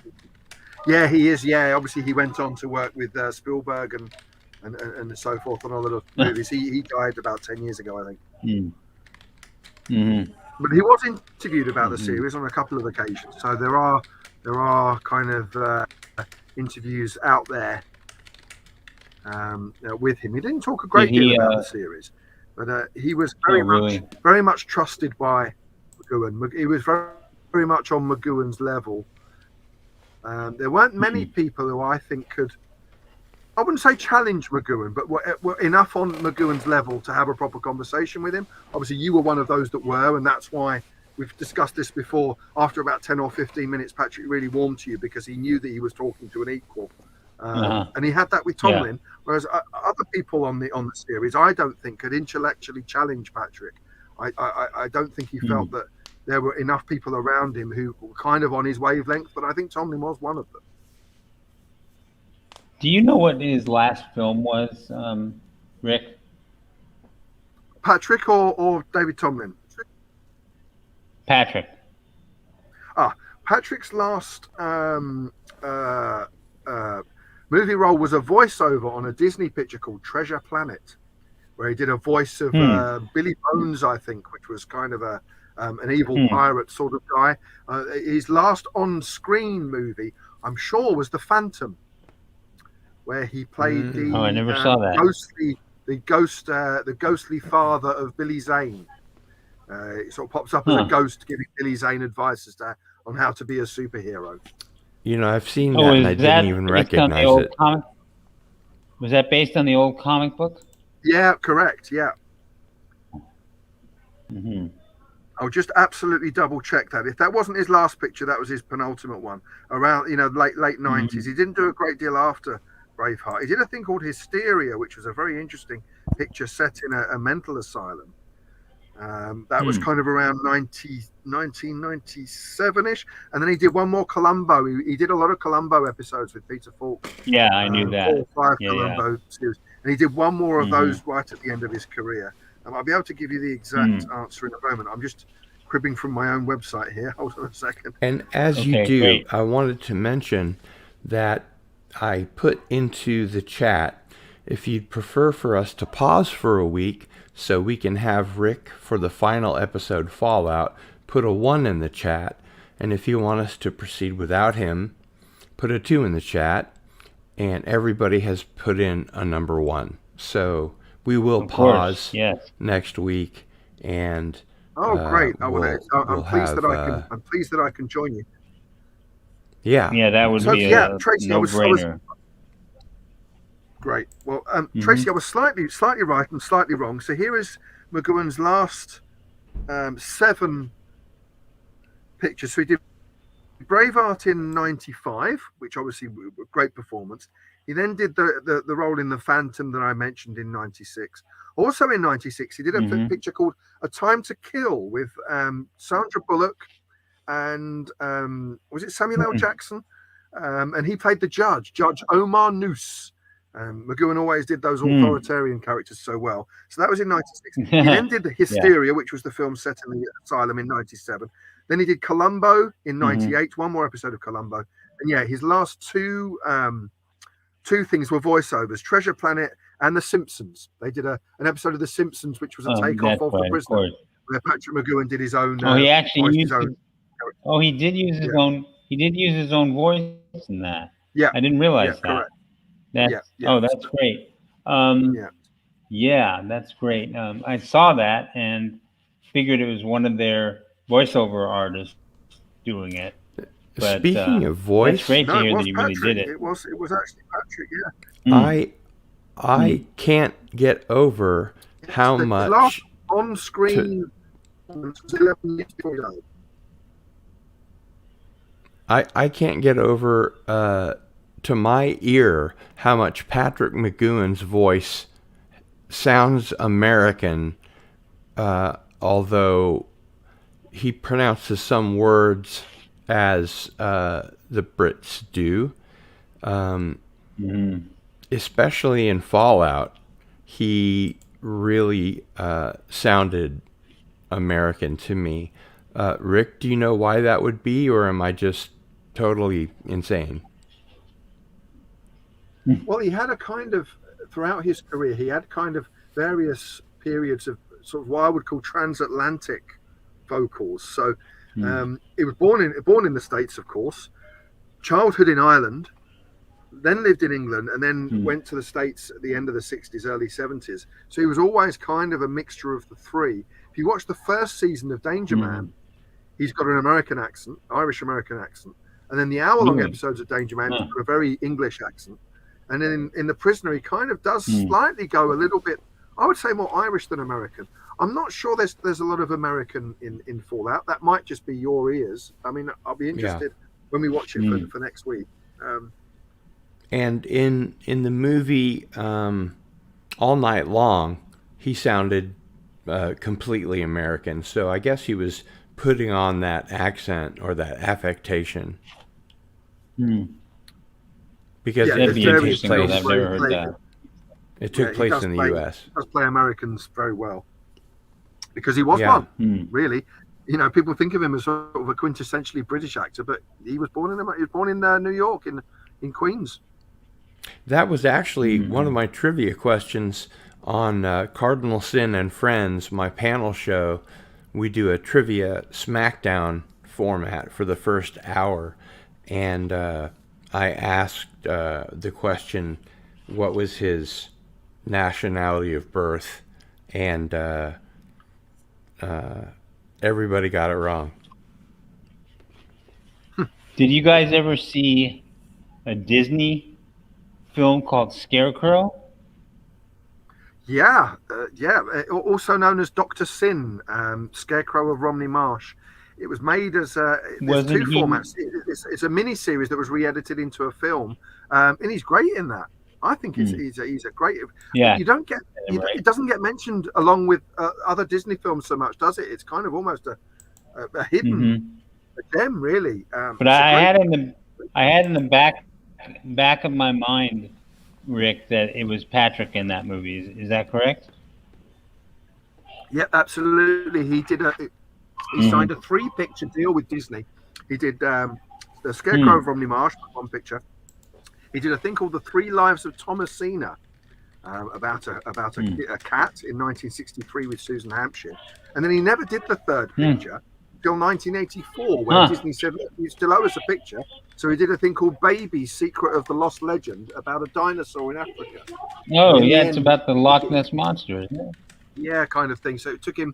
Yeah, he is. Yeah, obviously he went on to work with Spielberg and so forth on other movies. He died about 10 years ago, I think. But he was interviewed about the series on a couple of occasions. So there are kind of interviews out there with him. He didn't talk a great deal about the series, but he was very much trusted by McGoohan. He was very, very much on McGoohan's level. There weren't many people who I think could, I wouldn't say challenge McGoohan, but were enough on McGoohan's level to have a proper conversation with him. Obviously, you were one of those that were, and that's why we've discussed this before. After about 10 or 15 minutes, Patrick really warmed to you because he knew that he was talking to an equal. And he had that with Tomlin, whereas other people on the series, I don't think could intellectually challenge Patrick. I don't think he felt that there were enough people around him who were kind of on his wavelength, but I think Tomlin was one of them. Do you know what his last film was, Rick? Patrick or David Tomlin? Patrick. Patrick's last movie role was a voiceover on a Disney picture called Treasure Planet, where he did a voice of Billy Bones, I think, which was kind of an evil pirate sort of guy. His last on-screen movie, I'm sure, was The Phantom, where he played the I never saw that. The ghostly father of Billy Zane. It sort of pops up as a ghost giving Billy Zane advice as to on how to be a superhero. You know, I've seen that and I didn't even recognize it. Was that based on the old comic book? Yeah, correct. Yeah. I'll just absolutely double check that. If that wasn't his last picture, that was his penultimate one. Around, late 90s. He didn't do a great deal after Braveheart. He did a thing called Hysteria, which was a very interesting picture set in a mental asylum. That was kind of around 1997-ish. And then he did one more Columbo. He did a lot of Columbo episodes with Peter Falk. Yeah, I knew that. 4 or 5 Columbo series. And he did one more of those right at the end of his career. I'll be able to give you the exact answer in a moment. I'm just cribbing from my own website here. Hold on a second. And as you do, great. I wanted to mention that I put into the chat, if you'd prefer for us to pause for a week so we can have Rick for the final episode Fallout, put a 1 in the chat. And if you want us to proceed without him, put a 2 in the chat. And everybody has put in a number 1. So we will pause next week, and great! I'm pleased that I can join you. Yeah, that would be Tracy, no-brainer. Great. Well, Tracy, I was slightly right and slightly wrong. So here is McGoohan's last 7 pictures. So he did Braveheart in '95, which obviously was a great performance. He then did the role in The Phantom that I mentioned in '96. Also in '96, he did a picture called A Time to Kill with Sandra Bullock and was it Samuel L. Jackson? And he played the Judge Omar Noose. McGoohan always did those authoritarian characters so well. So that was in '96. He then did the Hysteria, which was the film set in the asylum in '97. Then he did Columbo in '98, one more episode of Columbo. And his last two things were voiceovers, Treasure Planet and The Simpsons. They did an episode of The Simpsons, which was a takeoff of The Prisoner, where Patrick McGoohan did his own. He actually used his own. He did use his own. He did use his own voice in that. Yeah, I didn't realize that. Correct. That's great. Yeah. Yeah, that's great. I saw that and figured it was one of their voiceover artists doing it. But Speaking of that's voice, great to No, it hear that was he really Patrick. did it. It was actually Patrick. Yeah. Mm, I can't get over Yes, how the last much to on-screen performance was 11 years before he died. I can't get over to my ear how much Patrick McGowan's voice sounds American, although he pronounces some words as the Brits do. mm. Especially in Fallout, he really sounded American to me. Rick, do you know why that would be, or am I just totally insane? Well, he had a kind of throughout his career, he had kind of various periods of sort of what I would call transatlantic vocals. So he was born in the States, of course. Childhood in Ireland, then lived in England, and then went to the States at the end of the 60s, early 70s. So he was always kind of a mixture of the three. If you watch the first season of Danger Man, he's got an American accent, Irish American accent. And then the hour-long episodes of Danger Man, he's got a very English accent. And then in The Prisoner, he kind of does slightly go a little bit, I would say, more Irish than American. I'm not sure there's a lot of American in Fallout. That might just be your ears. I mean, I'll be interested when we watch it for next week. And in the movie All Night Long, he sounded completely American. So I guess he was putting on that accent or that affectation. Because That'd be interesting. place, I've never heard that. It took place in the U.S. He does play Americans very well because he was one, really. You know, people think of him as sort of a quintessentially British actor, but he was born in New York, in Queens. That was actually one of my trivia questions on Cardinal Sin and Friends, my panel show. We do a trivia smackdown format for the first hour, and I asked the question, what was his nationality of birth, and everybody got it wrong. Did you guys ever see a Disney film called Scarecrow? Yeah. Also known as Dr. Sin, Scarecrow of Romney Marsh. It was made as there's two formats. It's a mini series that was re-edited into a film, and he's great in that. I think he's a great. Yeah, you don't get it doesn't get mentioned along with other Disney films so much, does it? It's kind of almost a hidden gem, really. But I had in the back of my mind, Rick, that it was Patrick in that movie. Is that correct? Yeah, absolutely. He signed a 3-picture deal with Disney. He did the Scarecrow of Romney Marsh, one picture. He did a thing called The 3 Lives of Thomasina, about a cat in 1963 with Susan Hampshire. And then he never did the third picture till 1984, where Disney said, look, you still owe us a picture. So he did a thing called Baby, Secret of the Lost Legend, about a dinosaur in Africa. Oh, yeah, it's about the Loch Ness Monster, isn't it? Yeah, kind of thing. So it took him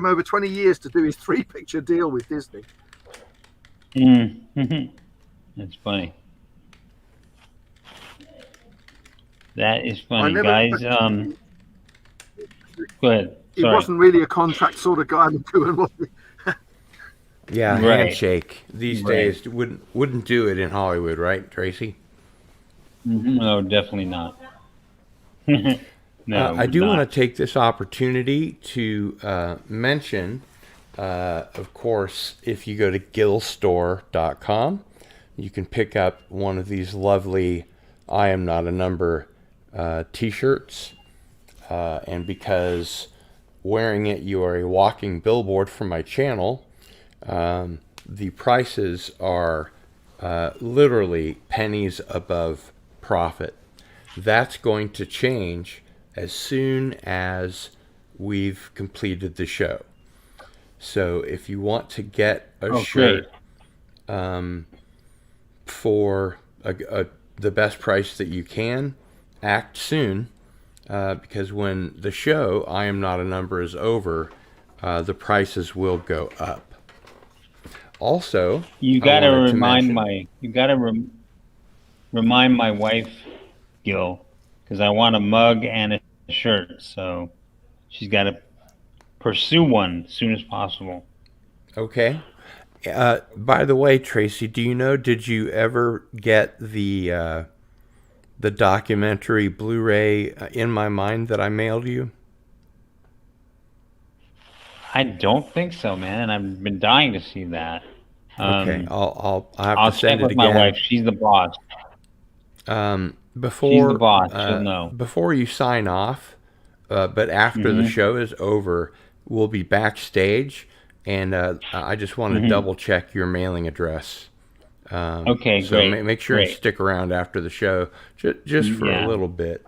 over 20 years to do his 3-picture deal with Disney. That's funny. That is funny, guys. Go ahead. He wasn't really a contract sort of guy, was he? Yeah, handshake these days wouldn't do it in Hollywood, right, Tracy? No, definitely not. No, I do want to take this opportunity to mention, of course, if you go to gillstore.com, you can pick up one of these lovely I Am Not a Number t-shirts, and because wearing it you are a walking billboard for my channel, the prices are literally pennies above profit. That's going to change as soon as we've completed the show. So if you want to get a shirt for the best price that you can, act soon, because when the show I Am Not a Number is over, the prices will go up. Also, You I gotta wanted to remind mention, remind my wife, Gil, because I want a mug and a shirt. So she's got to pursue one as soon as possible. okay. By the way, Tracy, do you know? Did you ever get the documentary Blu-ray In My Mind that I mailed you? I don't think so, man. And I've been dying to see that. Okay, I'll have to I'll check send it with my again. wife. She's the boss. She's the Before boss. She'll know. before you sign off, but after the Mm-hmm. show is over, we'll be backstage, and I just want to Mm-hmm. double check your mailing address. Okay, So great. make sure and Great. stick around after the show, just for a Yeah, little bit.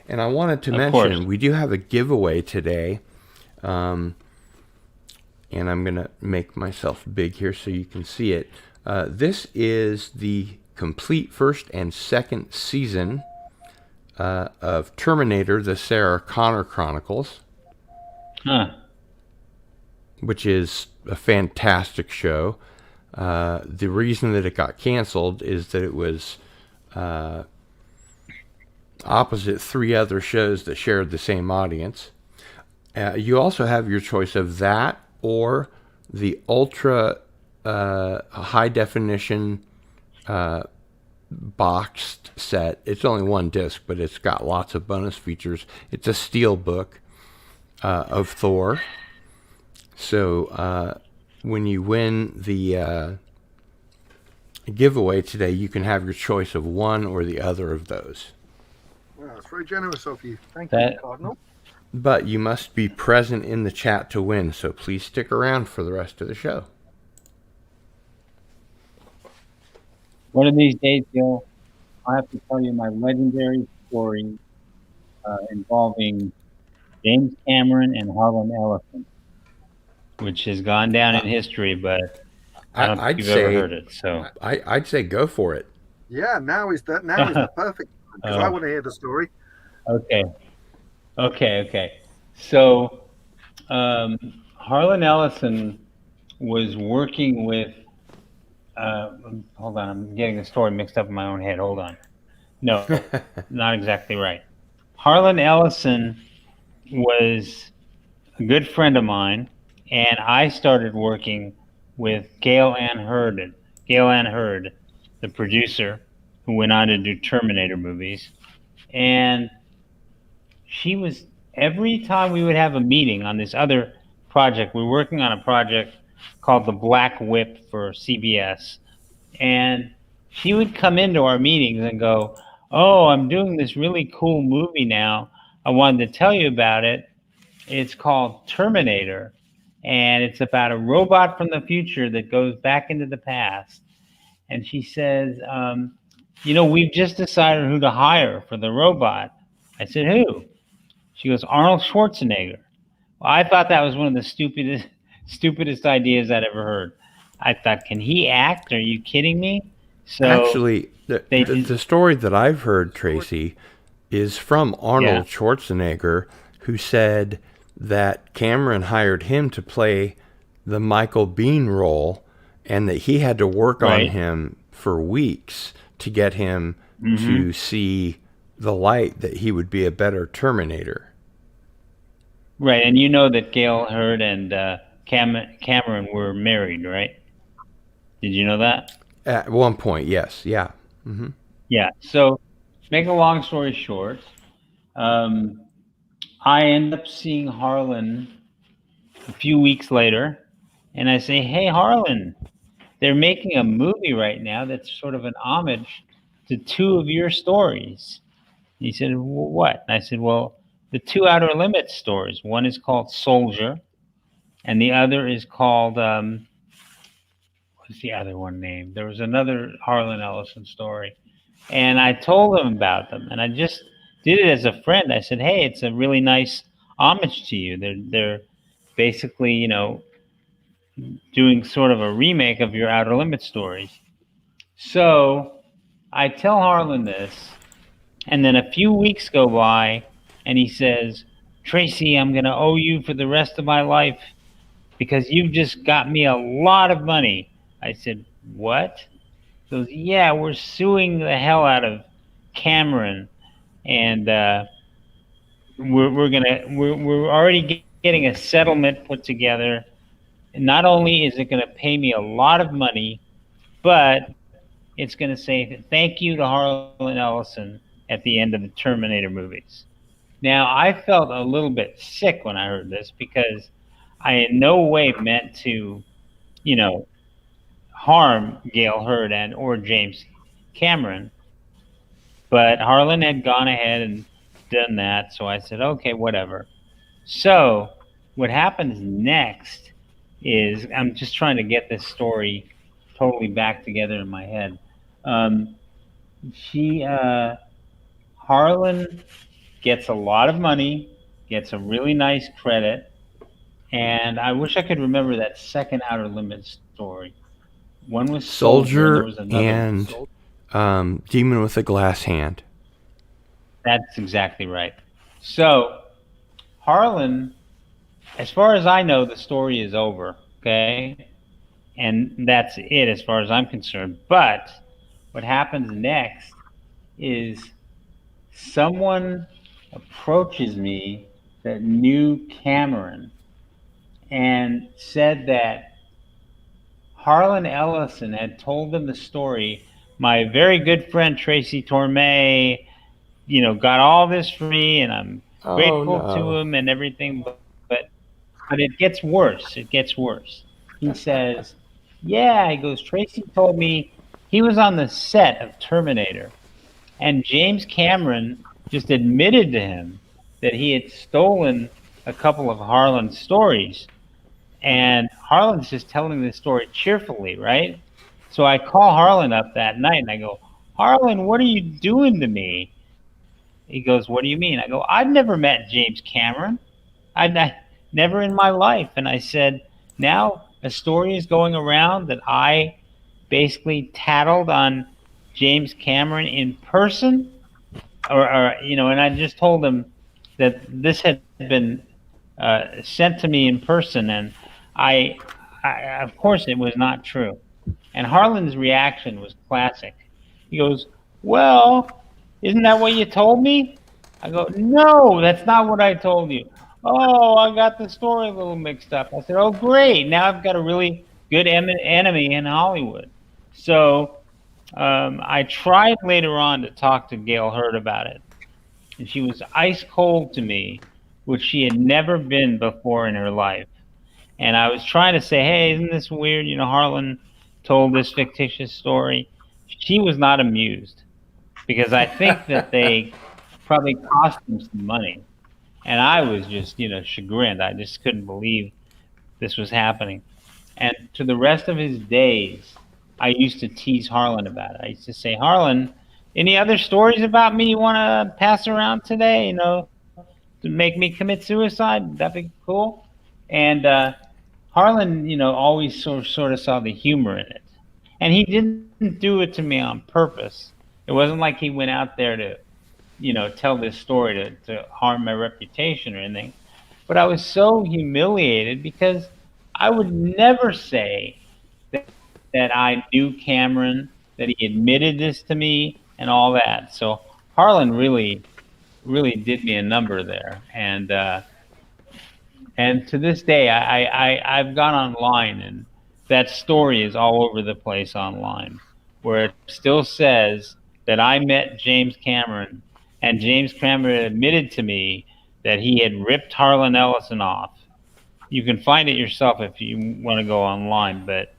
And I wanted to of course. mention we do have a giveaway today, and I'm gonna make myself big here so you can see it. This is the complete first and second season of Terminator: The Sarah Connor Chronicles, Huh. which is a fantastic show. The reason that it got canceled is that it was opposite three other shows that shared the same audience. You also have your choice of that or the ultra high definition boxed set. It's only one disc, but it's got lots of bonus features. It's a steel book of Thor. So when you win the giveaway today, you can have your choice of one or the other of those. Well, that's very generous of you. Thank That you, Cardinal. But you must be present in the chat to win, so please stick around for the rest of the show. One of these days, Gil, I'll have to tell you my legendary story involving James Cameron and Harlan Ellison, which has gone down in history, but I don't think I'd you've ever say heard it. So, I'd say go for it. Yeah, now is the perfect time because I Oh. want to hear the story. okay. So, Harlan Ellison was working with. Hold on, I'm getting the story mixed up in my own head. Hold on. No, not exactly right. Harlan Ellison was a good friend of mine, and I started working with Gail Ann Hurd, the producer, who went on to do Terminator movies. And she was, every time we would have a meeting on this other project, we were working on a project called The Black Whip for CBS. And she would come into our meetings and go, "Oh, I'm doing this really cool movie now. I wanted to tell you about it. It's called Terminator, and it's about a robot from the future that goes back into the past." And she says, "We've just decided who to hire for the robot." I said, "Who?" She goes, "Arnold Schwarzenegger." Well, I thought that was one of the stupidest ideas I'd ever heard. I thought, can he act? Are you kidding me? So Actually, they did, the story that I've heard, Tracy, is from yeah, Arnold Schwarzenegger, who said that Cameron hired him to play the Michael Biehn role, and that he had to work on right. him for weeks to get him Mm-hmm. to see the light that he would be a better Terminator. Right, and you know that Gail Hurd and Cameron were married, right? Did you know that? At one point, yes, yeah. Yeah. So, make a long story short, um, I end up seeing Harlan a few weeks later, and I say, "Hey, Harlan, they're making a movie right now that's sort of an homage to two of your stories." He said, "What?" And I said, "Well, the two Outer Limits stories. One is called Soldier, and the other is called what's the other one named? There was another Harlan Ellison story." And I told him about them, and I just did it as a friend. I said, "Hey, it's a really nice homage to you. They're basically, doing sort of a remake of your Outer Limits stories." So I tell Harlan this, and then a few weeks go by, and he says, "Tracy, I'm going to owe you for the rest of my life because you've just got me a lot of money." I said, "What?" He goes, "Yeah, we're suing the hell out of Cameron, and we're already getting a settlement put together. And not only is it going to pay me a lot of money, but it's going to say thank you to Harlan Ellison at the end of the Terminator movies." Now, I felt a little bit sick when I heard this because I in no way meant to, you know, harm Gail Hurd and or James Cameron. But Harlan had gone ahead and done that, so I said, okay, whatever. So what happens next is I'm just trying to get this story totally back together in my head. Um, she Harlan gets a lot of money, gets a really nice credit, and I wish I could remember that second Outer Limits story. One was Soldier, and there Soldier was another one. and Demon with a Glass Hand. That's exactly right. So Harlan, as far as I know, the story is over. Okay, and that's it as far as I'm concerned. But what happens next is someone approaches me that knew Cameron and said that Harlan Ellison had told them the story. My very good friend Tracy Torme, got all this for me, and I'm grateful to him and everything. But it gets worse. It gets worse. He says, "Yeah," he goes, "Tracy told me he was on the set of Terminator, and James Cameron just admitted to him that he had stolen a couple of Harlan's stories. And Harlan's just telling this story cheerfully, right? So I call Harlan up that night and I go, "Harlan, what are you doing to me?" He goes, "What do you mean?" I go, "I've never met James Cameron. I never in my life." And I said, "Now a story is going around that I basically tattled on James Cameron in person, and I just told him that this had been sent to me in person, and I, of course, it was not true." And Harlan's reaction was classic. He goes, "Well, isn't that what you told me?" I go, "No, that's not what I told you." "Oh, I got the story a little mixed up." I said, "Oh, great. Now I've got a really good enemy in Hollywood." So I tried later on to talk to Gail Hurd about it, and she was ice cold to me, which she had never been before in her life. And I was trying to say, "Hey, isn't this weird? Harlan told this fictitious story." She was not amused because I think that they probably cost him some money. And I was just, chagrined. I just couldn't believe this was happening. And to the rest of his days, I used to tease Harlan about it. I used to say, "Harlan, any other stories about me you want to pass around today, to make me commit suicide? That'd be cool." And Harlan, always sort of saw the humor in it. And he didn't do it to me on purpose. It wasn't like he went out there to, tell this story to harm my reputation or anything. But I was so humiliated because I would never say that I knew Cameron, that he admitted this to me, and all that. So Harlan really, really did me a number there, and to this day, I've gone online, and that story is all over the place online, where it still says that I met James Cameron, and James Cameron admitted to me that he had ripped Harlan Ellison off. You can find it yourself if you want to go online, but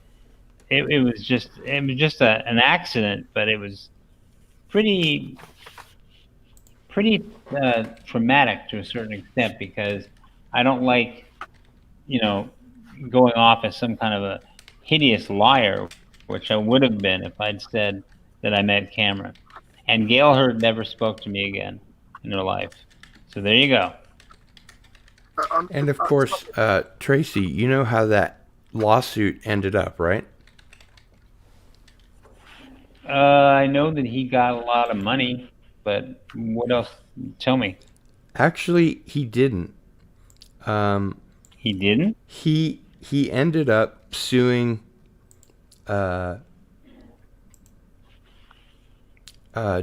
it was just an accident, but it was pretty traumatic to a certain extent because I don't like going off as some kind of a hideous liar, which I would have been if I'd said that I met Cameron. And Gail Hurd never spoke to me again in her life. So there you go. And of course, Tracy, you know how that lawsuit ended up, right? I know that he got a lot of money, but what else? Tell me. Actually, he didn't. He didn't? He ended up suing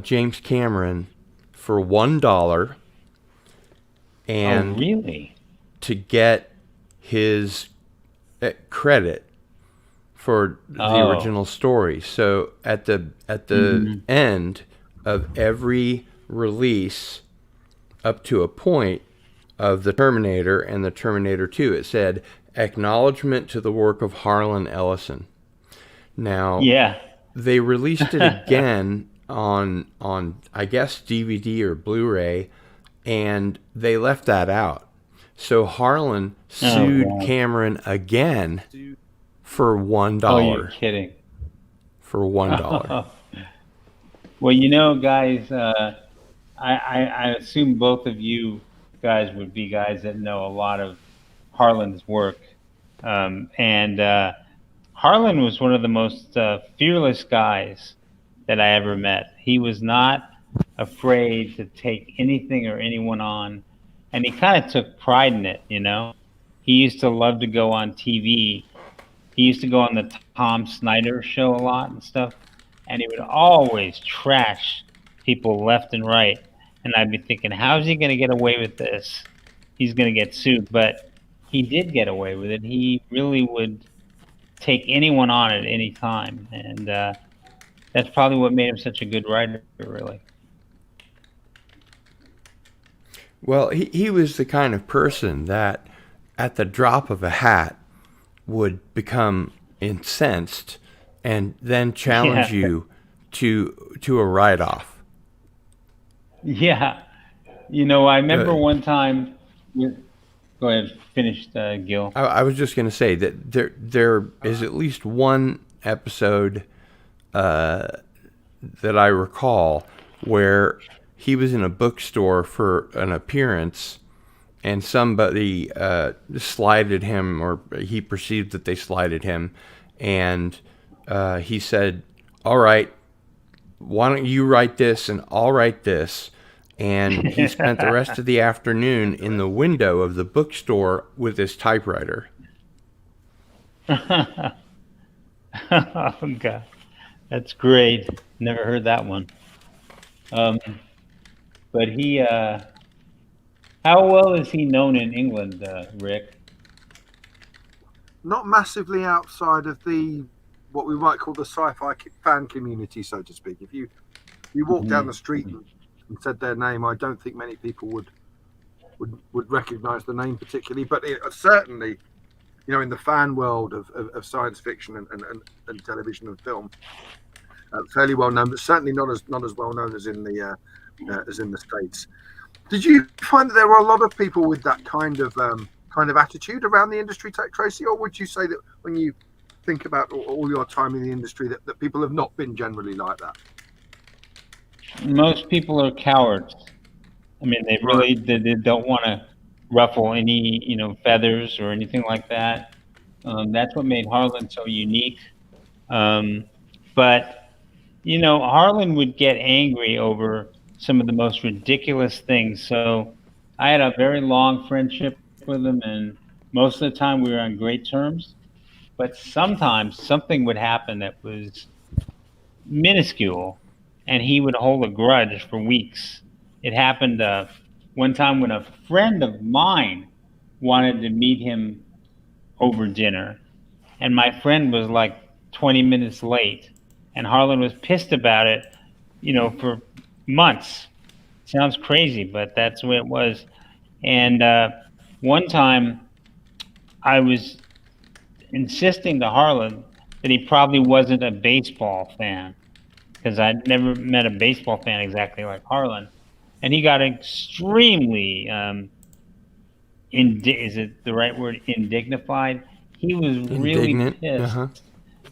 James Cameron for $1 and Oh, really? to get his credit for the original story. So at the end of every release up to a point of the Terminator and the Terminator 2, it said acknowledgement to the work of Harlan Ellison. Now, Yeah. they released it again on I guess DVD or Blu-ray, and they left that out. So Harlan sued Cameron again for $1. Oh, you're kidding. For $1. Well, you know, guys, I assume both of you guys would be guys that know a lot of Harlan's work. And Harlan was one of the most fearless guys that I ever met. He was not afraid to take anything or anyone on, and he kind of took pride in it, you know? He used to love to go on TV. He used to go on the Tom Snyder show a lot and stuff, and he would always trash people left and right. And I'd be thinking, how's he going to get away with this? He's going to get sued. But he did get away with it. He really would take anyone on at any time. And that's probably what made him such a good writer, really. Well, he was the kind of person that at the drop of a hat would become incensed and then challenge you to a write-off. Yeah. You know, I remember one time. Go ahead, finish, Gil. I was just going to say that there is at least one episode that I recall where he was in a bookstore for an appearance, and somebody slighted him, or he perceived that they slighted him, and he said, "All right, why don't you write this and I'll write this." And he spent the rest of the afternoon in the window of the bookstore with his typewriter. Oh, God. That's great. Never heard that one. But he, how well is he known in England, Rick? Not massively outside of what we might call the sci-fi fan community, so to speak. If you walk down the street and said their name, I don't think many people would recognize the name particularly, but certainly, you know, in the fan world of science fiction and television and film, fairly well known, but certainly not as well known as in the States. Did you find that there were a lot of people with that kind of attitude around the industry, Tracy, or would you say that when you think about all your time in the industry that people have not been generally like that? Most people are cowards. I mean, they really they don't want to ruffle any, you know, feathers or anything like that. That's what made Harlan so unique. But, you know, Harlan would get angry over some of the most ridiculous things. So I had a very long friendship with him, and most of the time we were on great terms. But sometimes something would happen that was minuscule, and he would hold a grudge for weeks. It happened one time when a friend of mine wanted to meet him over dinner, and my friend was like 20 minutes late, and Harlan was pissed about it, you know, for months. Sounds crazy, but that's the way it was. And one time I was insisting to Harlan that he probably wasn't a baseball fan, because I'd never met a baseball fan exactly like Harlan. And he got extremely, is it the right word, indignified? He was really pissed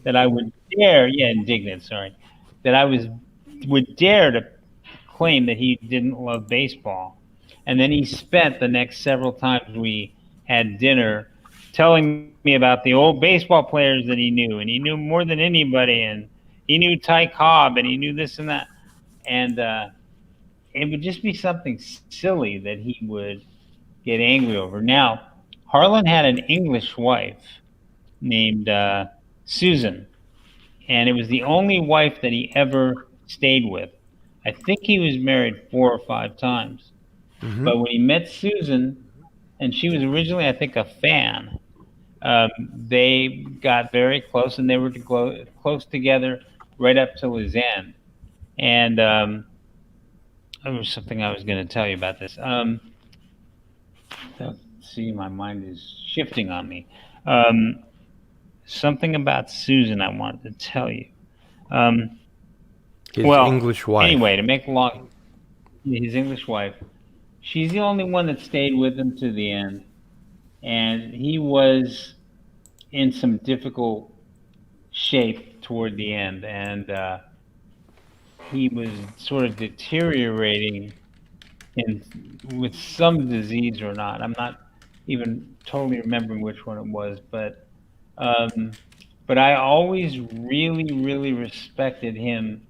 that I would dare, indignant, sorry, that I would dare to claim that he didn't love baseball. And then he spent the next several times we had dinner telling me about the old baseball players that he knew, and he knew more than anybody, and he knew Ty Cobb, and he knew this and that. And it would just be something silly that he would get angry over. Now, Harlan had an English wife named Susan, and it was the only wife that he ever stayed with. I think he was married 4 or 5 times. But when he met Susan, and she was originally, I think, a fan, they got very close, and they were close together right up till his end. And there was something I was going to tell you about this. See, my mind is shifting on me. Something about Susan I wanted to tell you. His Well, English wife. anyway, to make his English wife, she's the only one that stayed with him to the end, and he was in some difficult shape toward the end, and he was sort of deteriorating with some disease or not. I'm not even totally remembering which one it was, but I always really, really respected him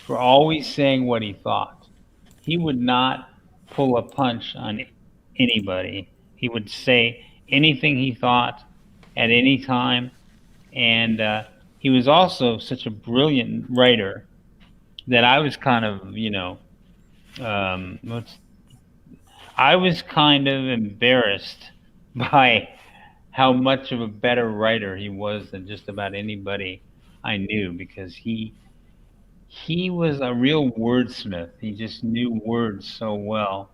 for always saying what he thought. He would not pull a punch on anybody. He would say anything he thought at any time, and he was also such a brilliant writer that I was kind of, I was kind of embarrassed by how much of a better writer he was than just about anybody I knew, because he was a real wordsmith. He just knew words so well.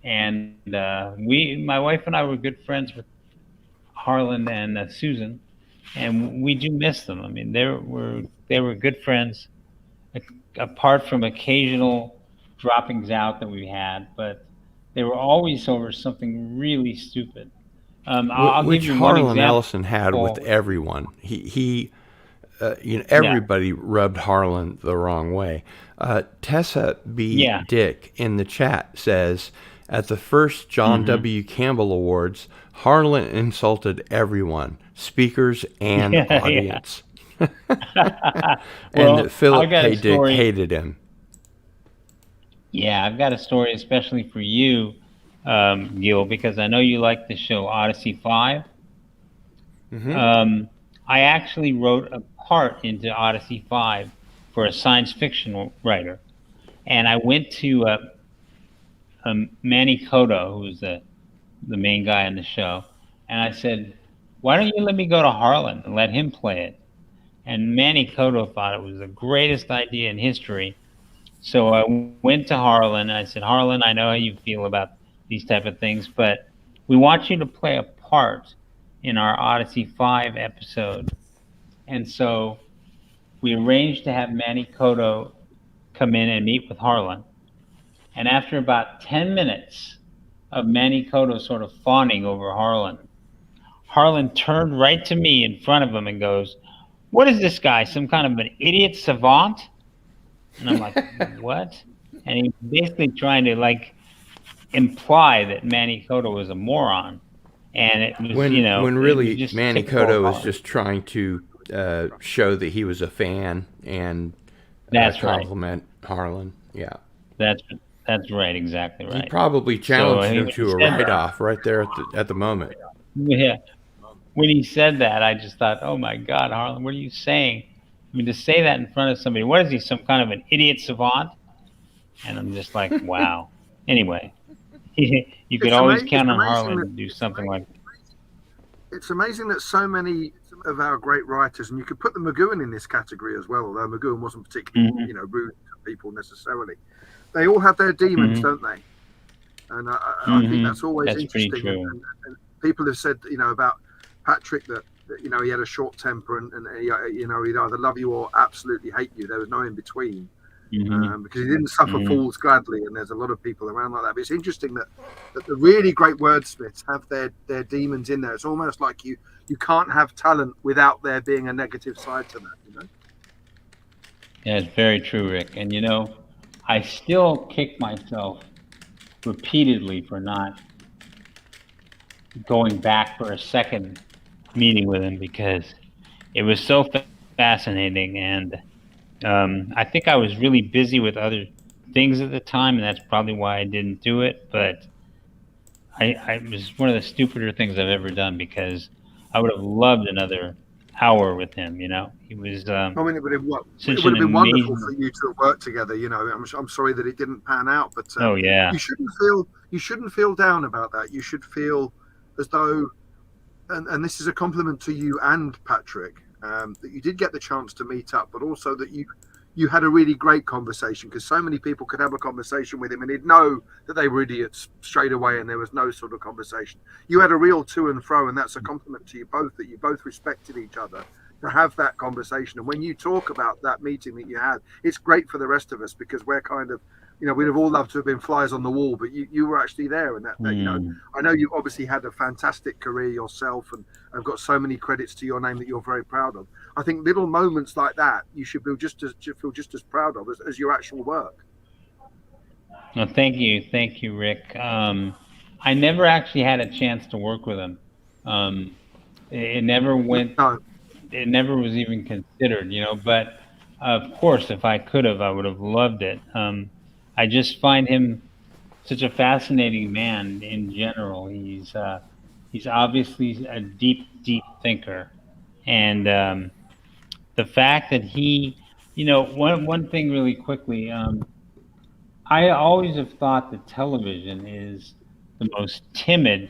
And my wife and I were good friends with Harlan and Susan, and we do miss them. I mean, they were good friends, apart from occasional droppings out that we had, but they were always over something really stupid. I'll Which give you one Harlan example. Ellison had with everyone. Everybody rubbed Harlan the wrong way. Tessa B. Dick in the chat says, at the first John W. Campbell Awards, Harlan insulted everyone, speakers and audience. And that Philip K. Dick hated him. Yeah, I've got a story especially for you, Gil, because I know you like the show Odyssey 5. I actually wrote a part into Odyssey 5 for a science fiction writer. And I went to Manny Cotto, who's the main guy in the show, and I said, why don't you let me go to Harlan and let him play it? And Manny Cotto thought it was the greatest idea in history. So I went to Harlan, and I said, Harlan, I know how you feel about these type of things, but we want you to play a part in our Odyssey 5 episode. And so we arranged to have Manny Cotto come in and meet with Harlan. And after about 10 minutes of Manny Cotto sort of fawning over Harlan, Harlan turned right to me in front of him and goes, what is this guy, some kind of an idiot savant? And I'm like, what? And he was basically trying to imply that Manny Cotto was a moron. And it was, when really Manny Cotto was just trying to show that he was a fan and compliment Harlan. Yeah. That's right, exactly right. He probably challenged him to a write-off right there at the moment. Yeah. When he said that, I just thought, oh my God, Harlan, what are you saying? I mean, to say that in front of somebody, what is he, some kind of an idiot savant? And I'm just like, wow. Anyway, you could always count on Harlan to do something like that. It's amazing that so many of our great writers, and you could put the McGowan in this category as well, although McGowan wasn't particularly, rude to people necessarily. They all have their demons, don't they? And I think that's always interesting. Pretty true. And people have said, about Patrick that he had a short temper and he'd either love you or absolutely hate you. There was no in between. Because he didn't suffer fools gladly, and there's a lot of people around like that. But it's interesting that the really great wordsmiths have their demons in there. It's almost like you can't have talent without there being a negative side to that. Yeah, it's very true, Rick. And I still kick myself repeatedly for not going back for a second meeting with him, because it was so fascinating, and I think I was really busy with other things at the time, and that's probably why I didn't do it. But it was one of the stupider things I've ever done because I would have loved another hour with him. He was I mean, it would have such an been wonderful amazing. for you to work together. I'm sorry that it didn't pan out, but Oh yeah, you shouldn't feel down about that. You should feel as though, and this is a compliment to you and Patrick, that you did get the chance to meet up, but also that you had a really great conversation, because so many people could have a conversation with him and he'd know that they were idiots straight away and there was no sort of conversation. You had a real to and fro, and that's a compliment to you both, that you both respected each other to have that conversation. And when you talk about that meeting that you had, it's great for the rest of us, because we're kind of, we'd have all loved to have been flies on the wall, but you were actually there. And that I know you obviously had a fantastic career yourself, and I've got so many credits to your name that you're very proud of. I think little moments like that you should feel just as proud of as your actual work. well, thank you, Rick. I never actually had a chance to work with him. It never went. No. It never was even considered, But of course, if I could have, I would have loved it. I just find him such a fascinating man in general. He's obviously a deep thinker, and the fact that he, one thing really quickly. I always have thought that television is the most timid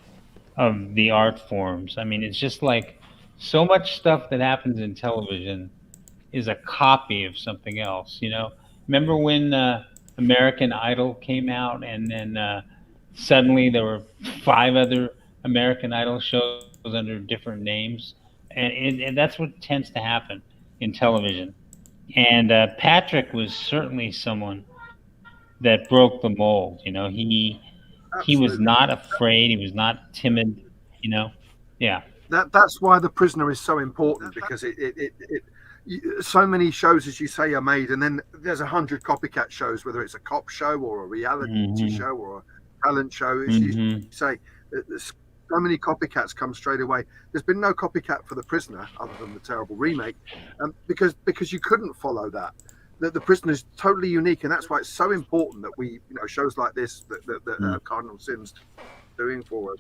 of the art forms. I mean, it's just like so much stuff that happens in television is a copy of something else. Remember when American Idol came out, and then suddenly there were 5 other American Idol shows under different names, and that's what tends to happen in television. And Patrick was certainly someone that broke the mold. He was not afraid. He was not timid. Yeah. That's why The Prisoner is so important, because so many shows, as you say, are made, and then there's 100 copycat shows, whether it's a cop show or a reality show or a talent show. As you say, so many copycats come straight away. There's been no copycat for The Prisoner other than the terrible remake, because you couldn't follow that. The Prisoner is totally unique, and that's why it's so important that we, shows like this that Cardinal Sims doing for us.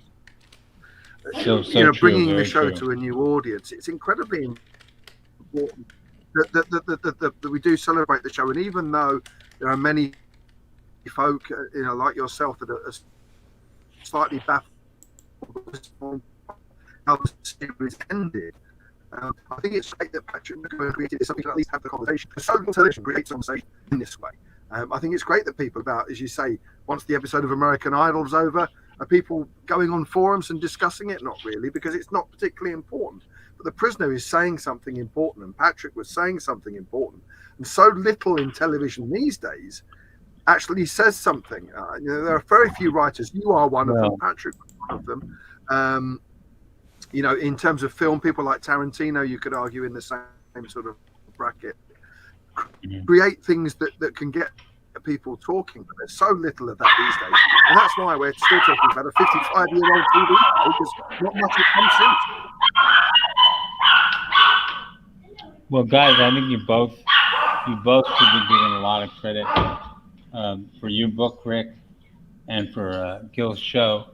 So bringing true, the show true. to a new audience, it's incredibly important that we do celebrate the show. And even though there are many folk, like yourself, that are slightly baffled how the series ended, I think it's great that Patrick McGowan created something to at least have the conversation, because so little television creates conversation in this way. I think it's great that people, as you say, once the episode of American Idol's over, are people going on forums and discussing it? Not really, because it's not particularly important. But The Prisoner is saying something important, and Patrick was saying something important. And so little in television these days actually says something. There are very few writers. You are one of them. Patrick was one of them. In terms of film, people like Tarantino, you could argue in the same sort of bracket, create things that can get people talking, but there's so little of that these days. And that's why we're still talking about a 55-year-old TV show, because not much has come since. Well, guys, I think you both should be given a lot of credit for your book, Rick, and for Gil's show.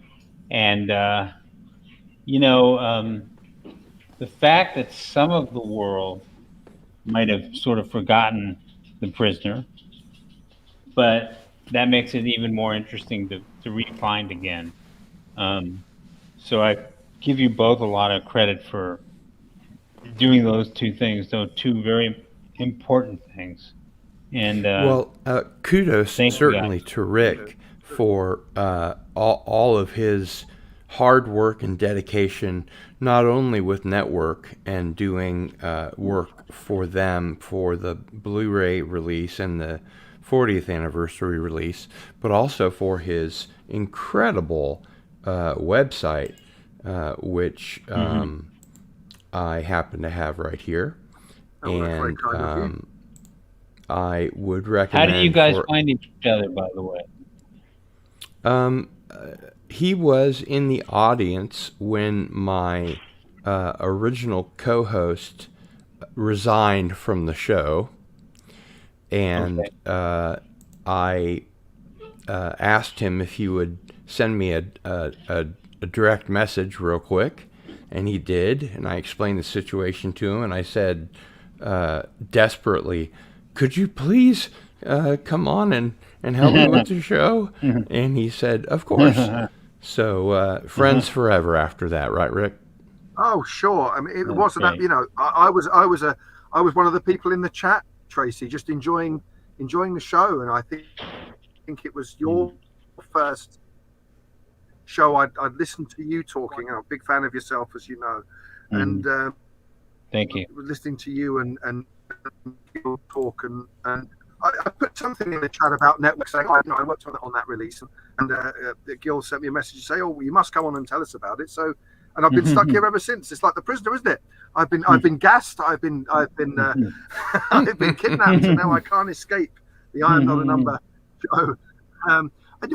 And the fact that some of the world might have sort of forgotten The Prisoner, but that makes it even more interesting to re-find again. So I give you both a lot of credit for doing those two things, those two very important things. And kudos certainly to Rick for all of his hard work and dedication, not only with Network and doing work for them for the Blu-ray release and the 40th anniversary release, but also for his incredible website, which I happen to have right here. And I would recommend... How do you guys find each other, by the way? He was in the audience when my original co-host resigned from the show, and I asked him if he would send me a direct message real quick, and he did. And I explained the situation to him, and I said desperately, "Could you please come on and help me with the show?" And he said, "Of course." So friends forever after that, right, Rick? Oh, sure. I mean, it That's wasn't that, great. I was one of the people in the chat, Tracy, just enjoying the show, and I think it was your first show I'd listened to you talking. I'm a big fan of yourself, as you know, and Thank you. listening to you and your talk, and I put something in the chat about network saying, I worked on that release, and Gil sent me a message to say, "Oh, you must come on and tell us about it." So, and I've been stuck here ever since. It's like The Prisoner, isn't it? I've been gassed. I've been I've been kidnapped, and now I can't escape the I Am Not a Number show.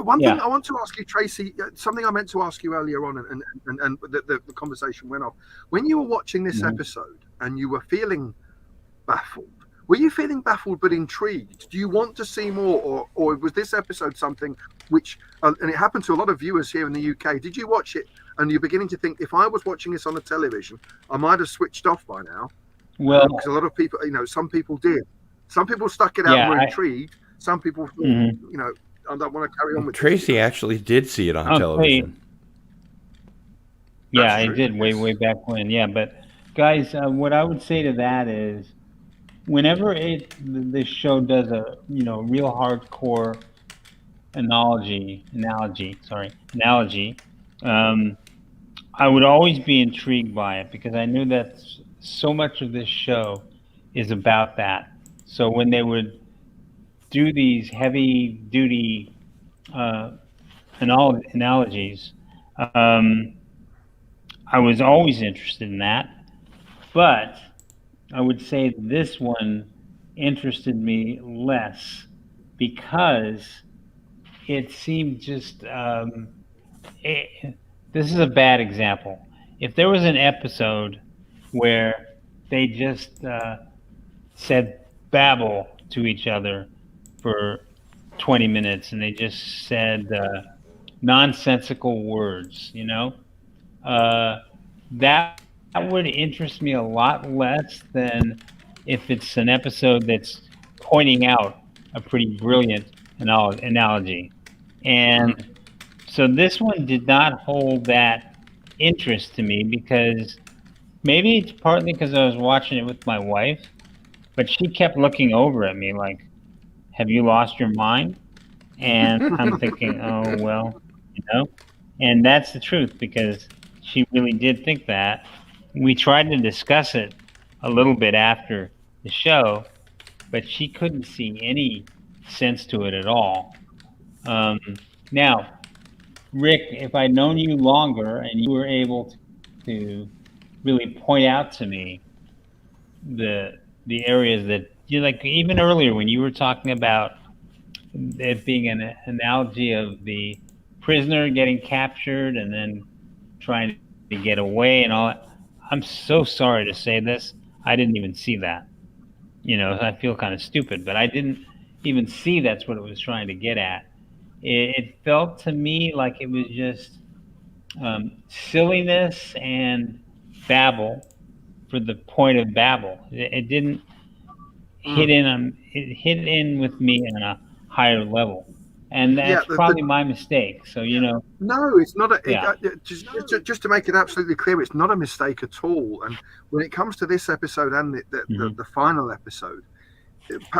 One thing I want to ask you, Tracy, something I meant to ask you earlier on, and the conversation went off. When you were watching this episode and you were feeling baffled, were you feeling baffled but intrigued? Do you want to see more, or was this episode something which, and it happened to a lot of viewers here in the UK, did you watch it and you're beginning to think, if I was watching this on the television, I might have switched off by now? Well, because a lot of people, some people did. Some people stuck it out and were intrigued. Some people, I don't want to carry on with Tracy this. actually did see it on television. Yeah, I did way back when. Yeah, but guys, what I would say to that is, whenever this show does a real hardcore analogy, I would always be intrigued by it, because I knew that so much of this show is about that. So when they would do these heavy duty analogies, I was always interested in that. But I would say this one interested me less, because it seemed just this is a bad example. If there was an episode where they just said babble to each other for 20 minutes and they just said nonsensical words, that would interest me a lot less than if it's an episode that's pointing out a pretty brilliant analogy. And so this one did not hold that interest to me, because maybe it's partly because I was watching it with my wife, but she kept looking over at me like, "Have you lost your mind?" And I'm thinking, oh, well, and that's the truth, because she really did think that. We tried to discuss it a little bit after the show, but she couldn't see any sense to it at all. Now, Rick, if I'd known you longer and you were able to really point out to me the areas that you like, even earlier when you were talking about it being an analogy of the prisoner getting captured and then trying to get away and all that. I'm so sorry to say this. I didn't even see that. I feel kind of stupid, but I didn't even see that's what it was trying to get at. It felt to me like it was just silliness and babble for the point of babble. It didn't hit in. It hit in with me on a higher level, and that's probably my mistake. So No, it's not. Just to make it absolutely clear, it's not a mistake at all. And when it comes to this episode and the final episode,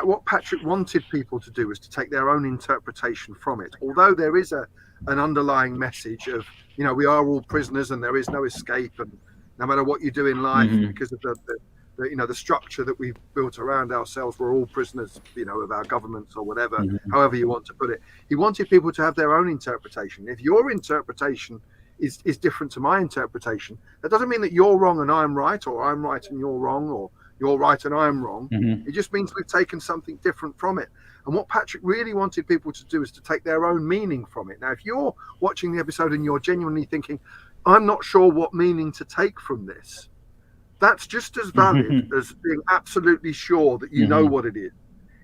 what Patrick wanted people to do was to take their own interpretation from it. Although there is an underlying message of, we are all prisoners and there is no escape, and no matter what you do in life, because of the structure that we've built around ourselves, we're all prisoners, of our governments or whatever, however you want to put it. He wanted people to have their own interpretation. If your interpretation is different to my interpretation, that doesn't mean that you're wrong and I'm right, or I'm right and you're wrong, or you're right and I'm wrong. It just means we've taken something different from it. And what Patrick really wanted people to do is to take their own meaning from it. Now, if you're watching the episode and you're genuinely thinking, I'm not sure what meaning to take from this, that's just as valid as being absolutely sure that you know what it is.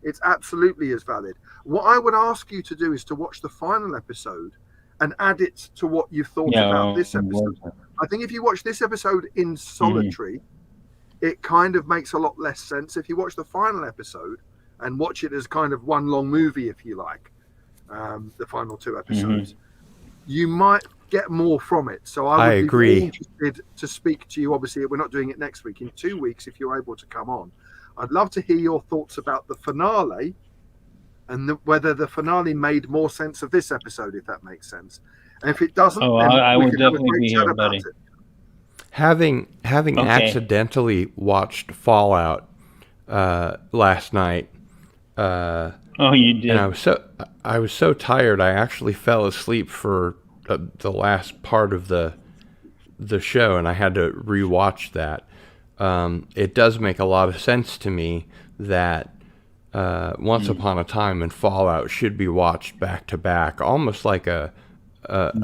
It's absolutely as valid. What I would ask you to do is to watch the final episode and add it to what you've thought about this episode. I think if you watch this episode in solitary, it kind of makes a lot less sense. If you watch the final episode and watch it as kind of one long movie, if you like, the final 2 episodes, you might get more from it. So I would be really interested to speak to you. Obviously, we're not doing it next week. In 2 weeks, if you're able to come on, I'd love to hear your thoughts about the finale and whether the finale made more sense of this episode, if that makes sense. And if it doesn't, then I we will can have a definitely great be chat here, about buddy. it. Having accidentally watched Fallout last night. Oh, you did. And I was so tired. I actually fell asleep for the last part of the show, and I had to rewatch that. It does make a lot of sense to me that Once Upon a Time and Fallout should be watched back to back, almost like a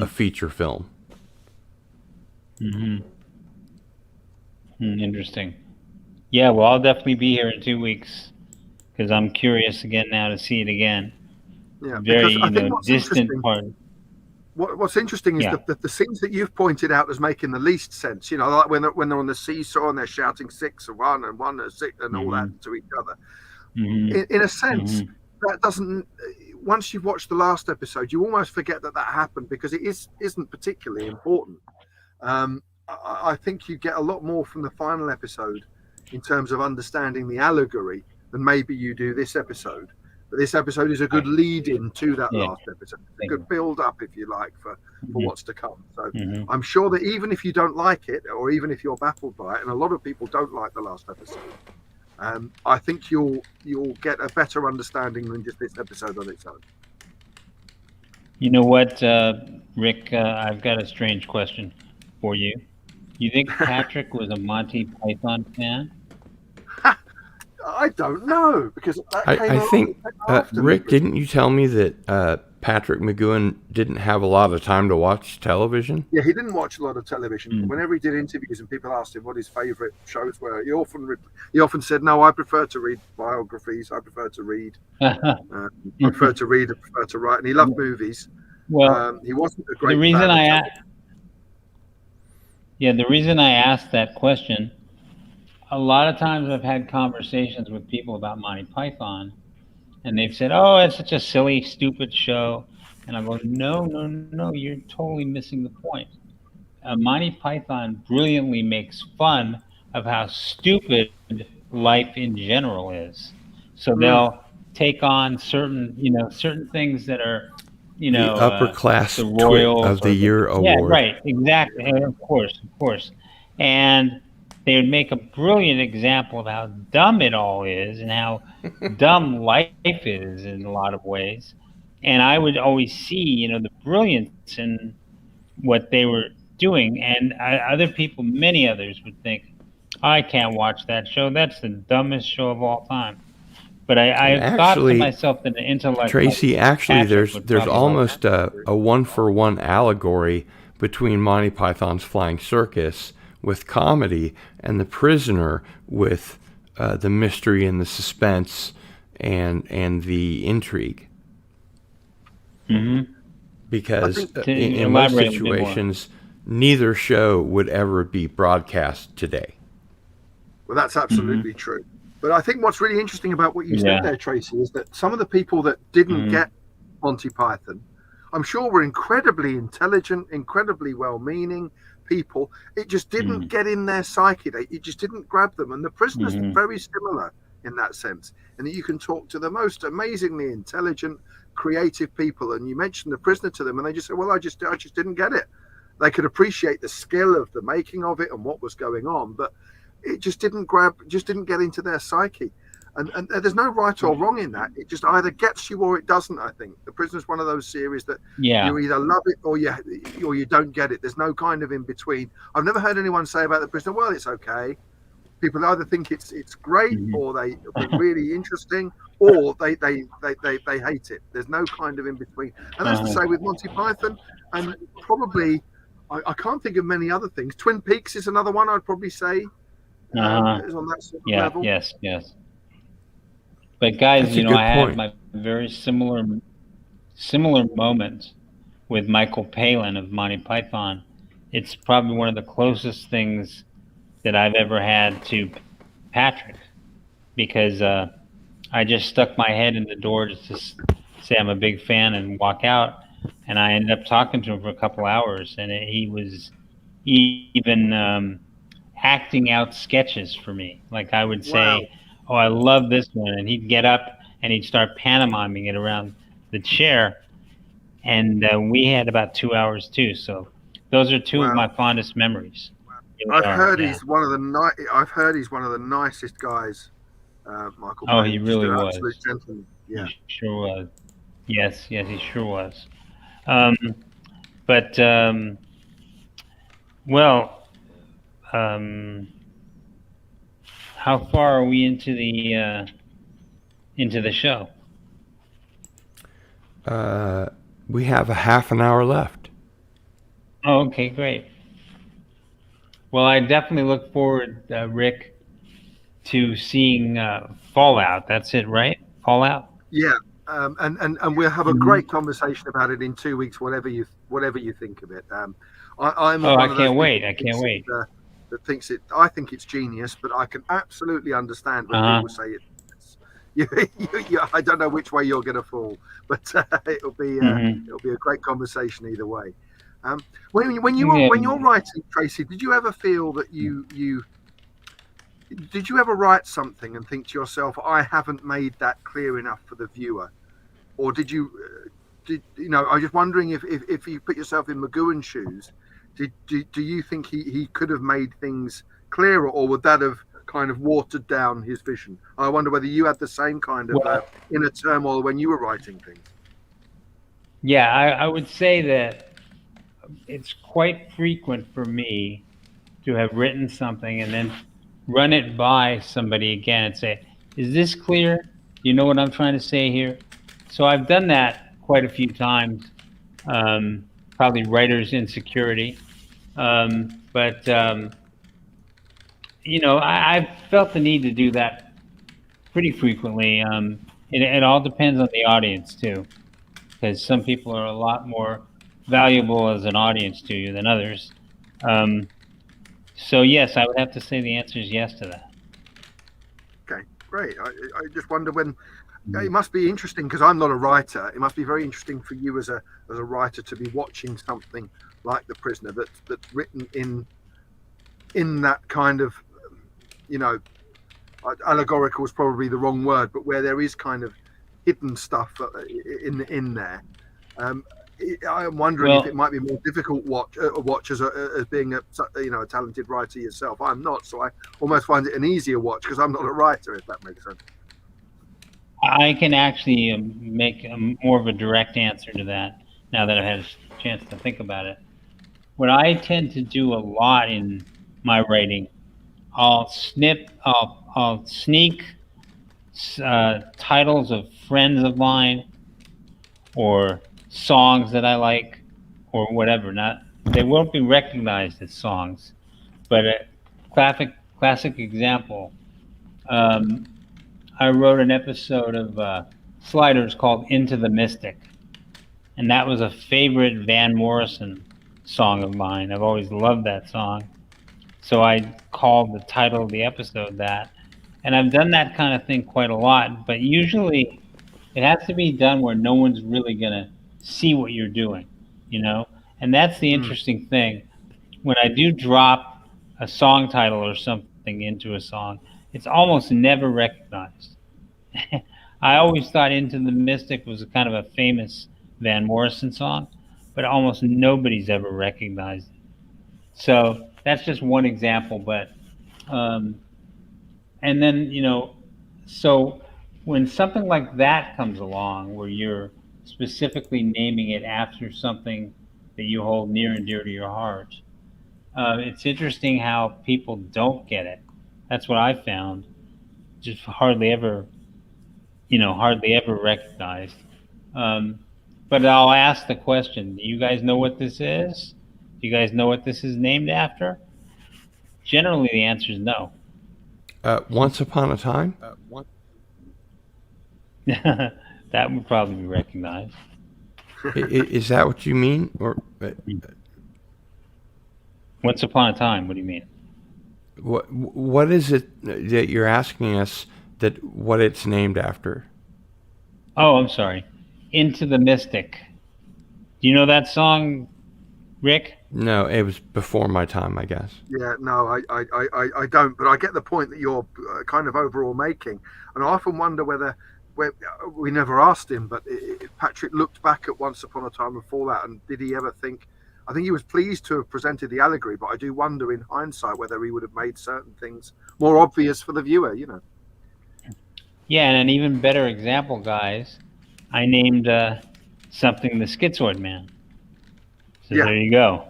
feature film. Interesting. Yeah, well, I'll definitely be here in 2 weeks because I'm curious again now to see it again. Yeah, Very, because I think what's distant part. What's interesting is the scenes that you've pointed out as making the least sense. Like when they're on the seesaw and they're shouting 6 and 1 and 1 and 6 and all that to each other. In a sense, that doesn't. Once you've watched the last episode, you almost forget that happened because it isn't particularly important. I think you get a lot more from the final episode in terms of understanding the allegory than maybe you do this episode. But this episode is a good lead-in to that last episode. It's a good build-up, if you like, for what's to come. So I'm sure that even if you don't like it, or even if you're baffled by it, and a lot of people don't like the last episode, I think you'll get a better understanding than just this episode on its own. You know what, Rick? I've got a strange question for you. You think Patrick was a Monty Python fan? I don't know, because I think, Rick, didn't you tell me that Patrick McGoohan didn't have a lot of time to watch television? Yeah, he didn't watch a lot of television. Whenever he did interviews and people asked him what his favourite shows were, he often said, "No, I prefer to read biographies. I prefer to read. I prefer to read. I prefer to write." And he loved movies. Well, he wasn't a great. The reason I asked that question, a lot of times I've had conversations with people about Monty Python, and they've said, "Oh, it's such a silly, stupid show," and I go, "No, you're totally missing the point. Monty Python brilliantly makes fun of how stupid life in general is. So they'll take on certain things that are, the upper class the Royals of the Year award. Yeah, right, exactly, of course, and they would make a brilliant example of how dumb it all is and how dumb life is in a lot of ways. And I would always see, the brilliance in what they were doing. And other people, many others, would think, I can't watch that show. That's the dumbest show of all time. But I thought to myself that an intellect. Tracy, actually, there's almost a one-for-one allegory between Monty Python's Flying Circus with comedy and The Prisoner with the mystery and the suspense and the intrigue. Because in most situations, neither show would ever be broadcast today. Well, that's absolutely true. But I think what's really interesting about what you said there, Tracy, is that some of the people that didn't get Monty Python, I'm sure were incredibly intelligent, incredibly well-meaning people. It just didn't get in their psyche. It just didn't grab them. And The Prisoner's very similar in that sense, in that you can talk to the most amazingly intelligent, creative people, and you mention The Prisoner to them, and they just say, "Well, I just didn't get it." They could appreciate the skill of the making of it and what was going on, but it just didn't get into their psyche. And there's no right or wrong in that. It just either gets you or it doesn't, I think. The Prisoner's one of those series that you either love it or you don't get it. There's no kind of in between. I've never heard anyone say about The Prisoner, well, it's okay. People either think it's great or they're really interesting or they hate it. There's no kind of in between. And that's to say with Monty Python, and probably I can't think of many other things. Twin Peaks is another one I'd probably say is on that sort of level. Yes. But guys, That's a you know, good I have point. my very similar moments with Michael Palin of Monty Python. It's probably one of the closest things that I've ever had to Patrick, because I just stuck my head in the door just to say I'm a big fan and walk out, and I ended up talking to him for a couple hours, and he was even acting out sketches for me. Like I would Wow. say, "Oh, I love this one," and he'd get up and he'd start pantomiming it around the chair, and we had about 2 hours too. So those are two of Wow. my fondest memories. Really I've are, heard yeah. he's one of the I've heard he's one of the nicest guys, Michael Oh, he Palin. Just really an was. absolute gentleman. Yeah. He sure was. Yes, yes, he sure was. Um, but well, um, how far are we into the show? We have a half an hour left. Oh, okay, great. Well, I definitely look forward, Rick, to seeing Fallout. That's it, right? Fallout. Yeah. And we'll have a great conversation about it in 2 weeks, whatever you think of it. I'm Oh, I one of those can't people wait. I can't wait. that thinks it. I think it's genius, but I can absolutely understand when Uh-huh. people say it's. I don't know which way you're going to fall, but it'll be a great conversation either way. When you're writing, Tracy, did you ever feel that did you ever write something and think to yourself, I haven't made that clear enough for the viewer? Or did you, I was just wondering if you put yourself in McGowan's shoes, do you think he could have made things clearer, or would that have kind of watered down his vision? I wonder whether you had the same kind of inner turmoil when you were writing things. Yeah, I would say that it's quite frequent for me to have written something and then run it by somebody again and say, is this clear? Do you know what I'm trying to say here? So I've done that quite a few times, probably writer's insecurity. But I've felt the need to do that pretty frequently. It all depends on the audience too, because some people are a lot more valuable as an audience to you than others. So yes, I would have to say the answer is yes to that. Okay, great. I just wonder when. It must be interesting because I'm not a writer. It must be very interesting for you as a writer to be watching something like The Prisoner that's written in that kind of, allegorical is probably the wrong word, but where there is kind of hidden stuff in there. I'm wondering if it might be more difficult watch as being a talented writer yourself. I'm not, so I almost find it an easier watch because I'm not a writer, if that makes sense. I can actually make more of a direct answer to that now that I've had a chance to think about it. What I tend to do a lot in my writing, I'll sneak titles of friends of mine or songs that I like or whatever. They won't be recognized as songs, but a classic example. I wrote an episode of Sliders called Into the Mystic, and that was a favorite Van Morrison song of mine. I've always loved that song, so I called the title of the episode that. And I've done that kind of thing quite a lot, but usually it has to be done where no one's really going to see what you're doing, And that's the interesting thing. When I do drop a song title or something into a song, it's almost never recognized. I always thought Into the Mystic was kind of a famous Van Morrison song, but almost nobody's ever recognized it. So that's just one example, but and then, so when something like that comes along where you're specifically naming it after something that you hold near and dear to your heart, it's interesting how people don't get it. That's what I found. Just hardly ever recognized. But I'll ask the question, do you guys know what this is? Do you guys know what this is named after? Generally, the answer is no. Once Upon a Time? That would probably be recognized. Is that what you mean? Or Once Upon a Time. What do you mean? what is it that you're asking us that what it's named after? Oh, I'm sorry. Into the Mystic. Do you know that song, Rick? No, it was before my time, I guess. Yeah, no, I don't. But I get the point that you're kind of overall making, and I often wonder whether we never asked him, but if Patrick looked back at Once Upon a Time and Fallout, and did he ever think? I think he was pleased to have presented the allegory, but I do wonder in hindsight whether he would have made certain things more obvious for the viewer. You know. Yeah, and an even better example, guys. I named something the Schizoid Man. So Yeah. there you go.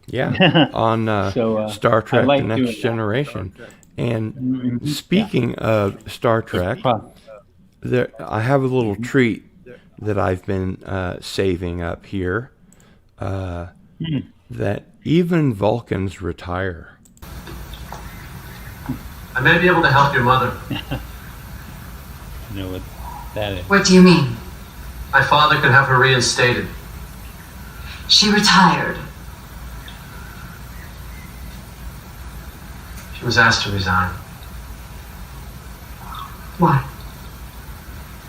Yeah, on So, Star Trek: like The doing Next that. Generation. And Mhm. speaking of Star Trek, I have a little treat that I've been saving up here. That even Vulcans retire. I may be able to help your mother. You know what that is? What do you mean? My father could have her reinstated. She retired. She was asked to resign. Why?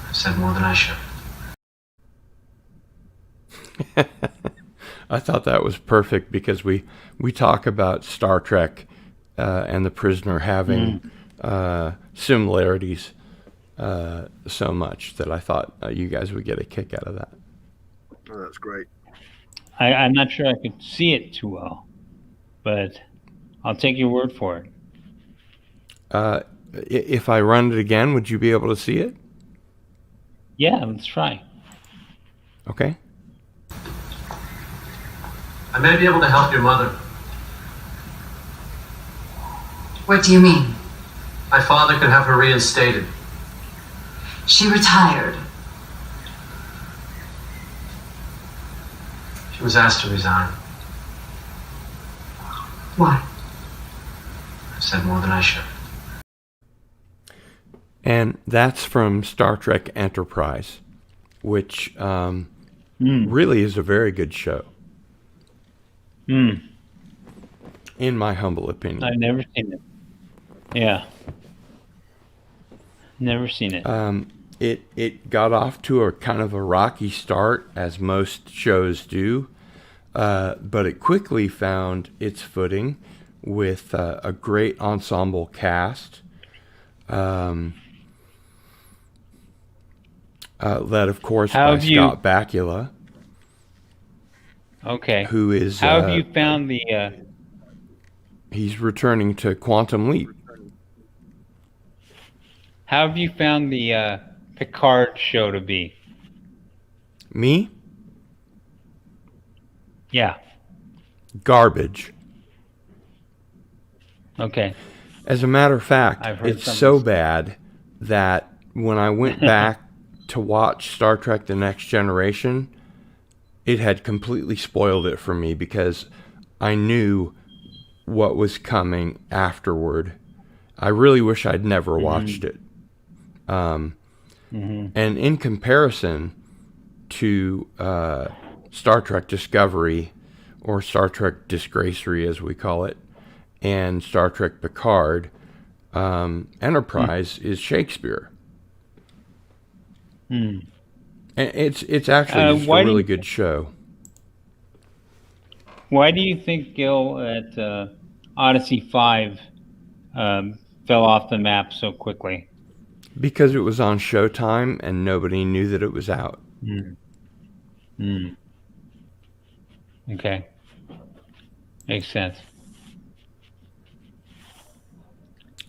I said more than I should. I thought that was perfect because we talk about Star Trek and the prisoner having similarities so much that I thought you guys would get a kick out of that. Oh, that's great. I'm not sure I could see it too well, but I'll take your word for it. If I run it again, would you be able to see it? Yeah, let's try. Okay. I may be able to help your mother. What do you mean? My father could have her reinstated. She retired. She was asked to resign. Why? I said more than I should. And that's from Star Trek Enterprise, which really is a very good show. In my humble opinion. I've never seen it. Yeah. Never seen it. It got off to a kind of a rocky start, as most shows do, but it quickly found its footing with a great ensemble cast, led, of course, by Scott Bakula. Okay. Who is? How have you found the? He's returning to Quantum Leap. How have you found the Picard show to be? Me? Yeah. Garbage. Okay. As a matter of fact, it's so bad that when I went back to watch Star Trek: The Next Generation, it had completely spoiled it for me because I knew what was coming afterward. I really wish I'd never watched it. And in comparison to Star Trek Discovery, or Star Trek Disgracery as we call it, and Star Trek Picard, Enterprise is Shakespeare. And it's actually just a really good show. Why do you think, Gil, that Odyssey 5 fell off the map so quickly? Because it was on Showtime and nobody knew that it was out. Okay. Makes sense.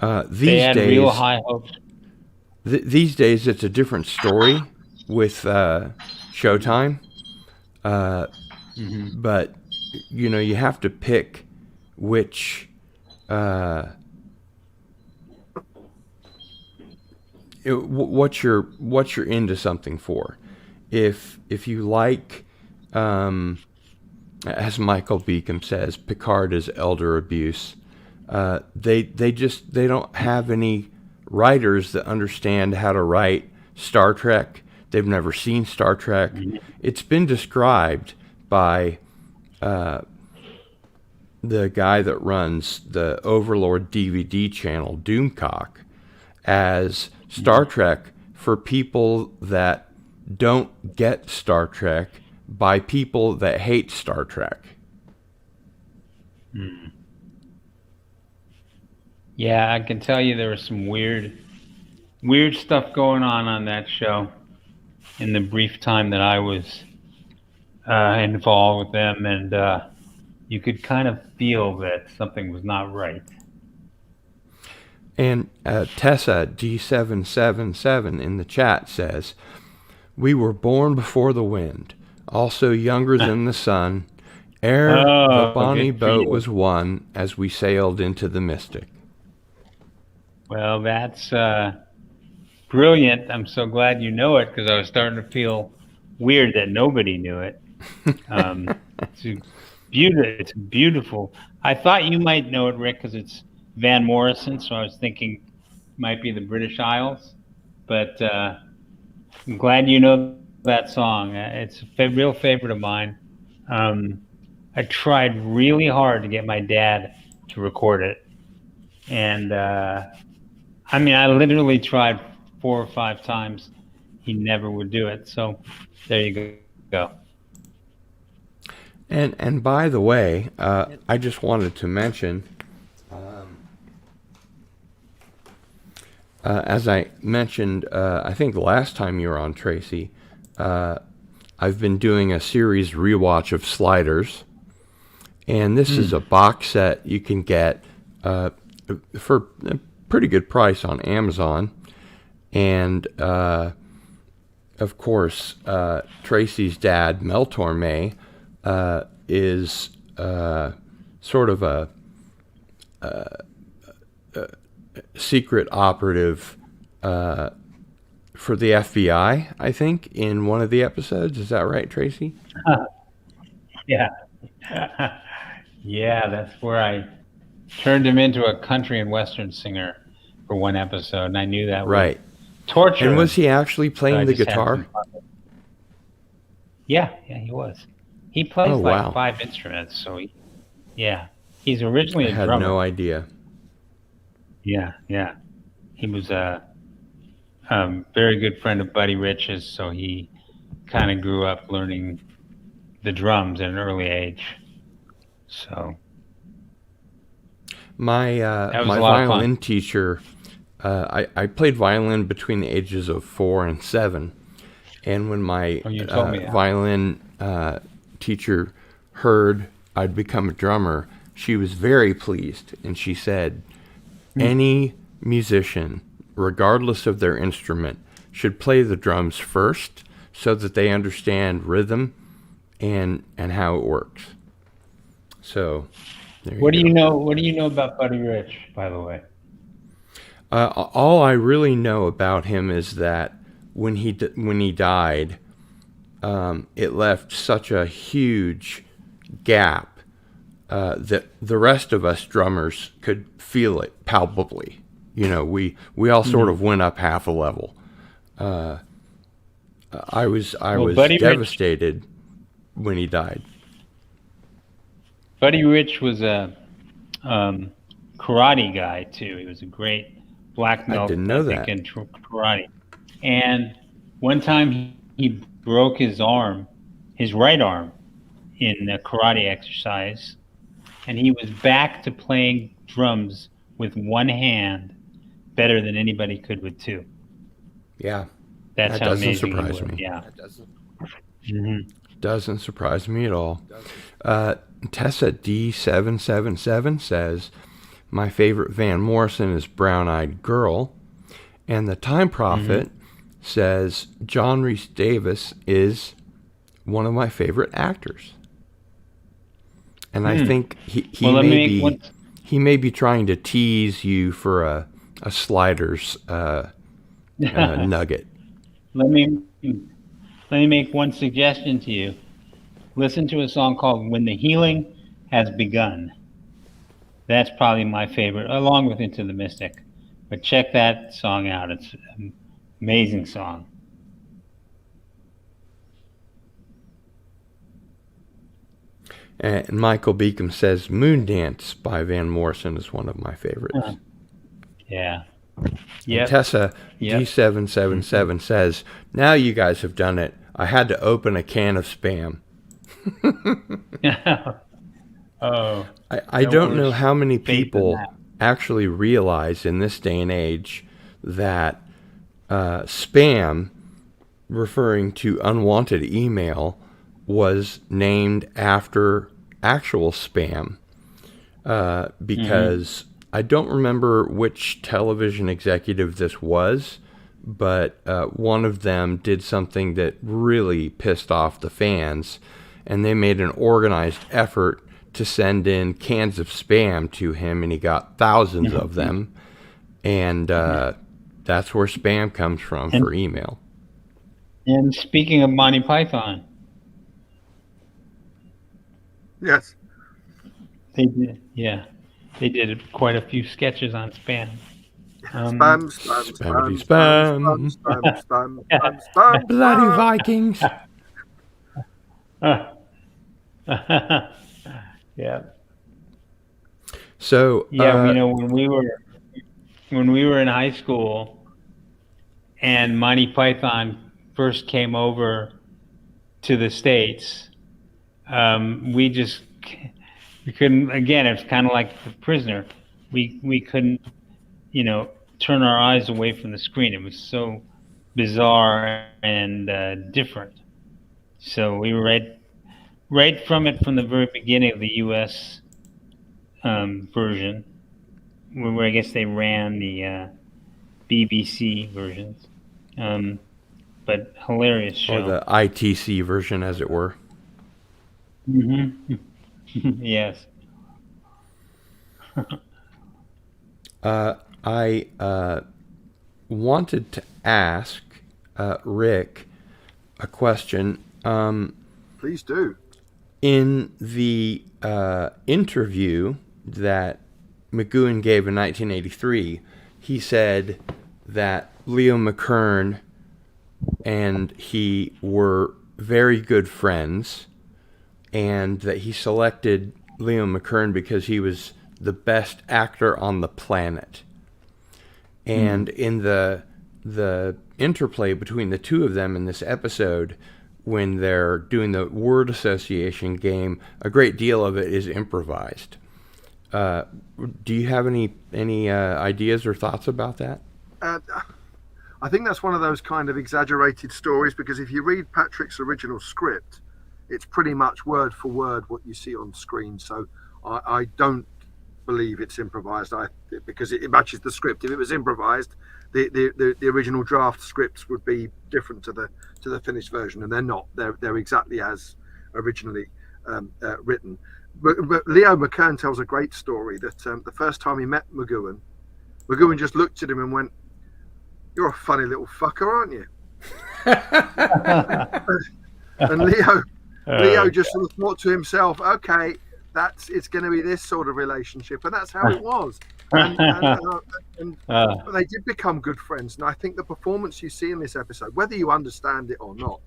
They had real high hopes. These days, it's a different story with Showtime. But, you know, you have to pick which... what you're into something for. If you like, as Michael Beacom says, Picard is elder abuse. They don't have any writers that understand how to write Star Trek. They've never seen Star Trek. It's been described by the guy that runs the Overlord DVD channel, Doomcock, as Star Trek for people that don't get Star Trek by people that hate Star Trek. Yeah, I can tell you there was some weird stuff going on that show in the brief time that I was involved with them, and you could kind of feel that something was not right. And Tessa D777 in the chat says, "We were born before the wind, also younger than the sun. Ere the bonny boat was won, as we sailed into the mystic." Well, that's brilliant. I'm so glad you know it, because I was starting to feel weird that nobody knew it. It's beautiful. I thought you might know it, Rick, because it's Van Morrison, so I was thinking it might be the British Isles. But I'm glad you know that song. It's a real favorite of mine. I tried really hard to get my dad to record it. And I mean, I literally tried 4 or 5 times. He never would do it. So there you go. And by the way, I just wanted to mention, as I mentioned, I think last time you were on, Tracy, I've been doing a series rewatch of Sliders, and this is a box set you can get for a pretty good price on Amazon. And of course, Tracy's dad, Mel Torme, is sort of a secret operative for the FBI, I think, in one of the episodes. Is that right, Tracy? Yeah. Yeah, that's where I turned him into a country and western singer for one episode, and I knew that right. would torture And him. was he actually playing the just had guitar? some fun. Yeah, he was. He plays wow. 5 instruments, so he's originally a I had drummer. no idea. Yeah. He was a very good friend of Buddy Rich's, so he kind of grew up learning the drums at an early age. So my violin teacher, I played violin between the ages of 4 and 7, and when my violin teacher heard I'd become a drummer, she was very pleased, and she said, any musician, regardless of their instrument, should play the drums first so that they understand rhythm and how it works. So, what do you know? What do you know about Buddy Rich, by the way? All I really know about him is that when he died, it left such a huge gap that the rest of us drummers could feel it palpably. You know, we all sort of went up half a level. I was devastated when he died. Buddy Rich was a karate guy too. He was a great black belt. I didn't know that. In karate. And one time he broke his right arm, in a karate exercise, and he was back to playing drums with one hand better than anybody could with 2. Yeah, that's that how doesn't amazing surprise he was. me. Yeah, Doesn't surprise me at all. Tessa D777 says, my favorite Van Morrison is Brown Eyed Girl. And the Time Prophet says, John Rhys Davis is one of my favorite actors. And I think he may be trying to tease you for a Sliders nugget. Let me make one suggestion to you. Listen to a song called When the Healing Has Begun. That's probably my favorite, along with Into the Mystic. But check that song out. It's Amazing song. And Michael Beacom says Moon Dance by Van Morrison is one of my favorites. Yeah. And Tessa G777 says, now you guys have done it. I had to open a can of Spam. Oh. I don't know how many people actually realize in this day and age that spam, referring to unwanted email, was named after actual spam because I don't remember which television executive this was, but one of them did something that really pissed off the fans, and they made an organized effort to send in cans of spam to him, and he got thousands of them, and that's where spam comes from for email. And speaking of Monty Python, Yes. they did quite a few sketches on spam. Spam. Bloody Vikings. Yeah. So when we were in high school, and Monty Python first came over to the States, we couldn't. Again, it's kind of like The Prisoner. We couldn't, turn our eyes away from the screen. It was so bizarre and different. So we read right from the very beginning of the U.S. Version, where I guess they ran the BBC versions, but hilarious show. Or the ITC version, as it were. Mm-hmm. Yes. I wanted to ask Rick a question. Please do. In the interview that McGoohan gave in 1983, he said that Leo McKern and he were very good friends, and that he selected Leo McKern because he was the best actor on the planet. And in the interplay between the two of them in this episode, when they're doing the word association game, a great deal of it is improvised. Do you have any ideas or thoughts about that? I think that's one of those kind of exaggerated stories, because if you read Patrick's original script, it's pretty much word for word what you see on screen. So I don't believe it's improvised, because it matches the script. If it was improvised, the original draft scripts would be different to the finished version, and they're not. They're exactly as originally written. But Leo McKern tells a great story that the first time he met McGoohan just looked at him and went, "You're a funny little fucker, aren't you?" And Leo just sort of thought to himself, "Okay, it's going to be this sort of relationship," and that's how it was. But they did become good friends, and I think the performance you see in this episode, whether you understand it or not,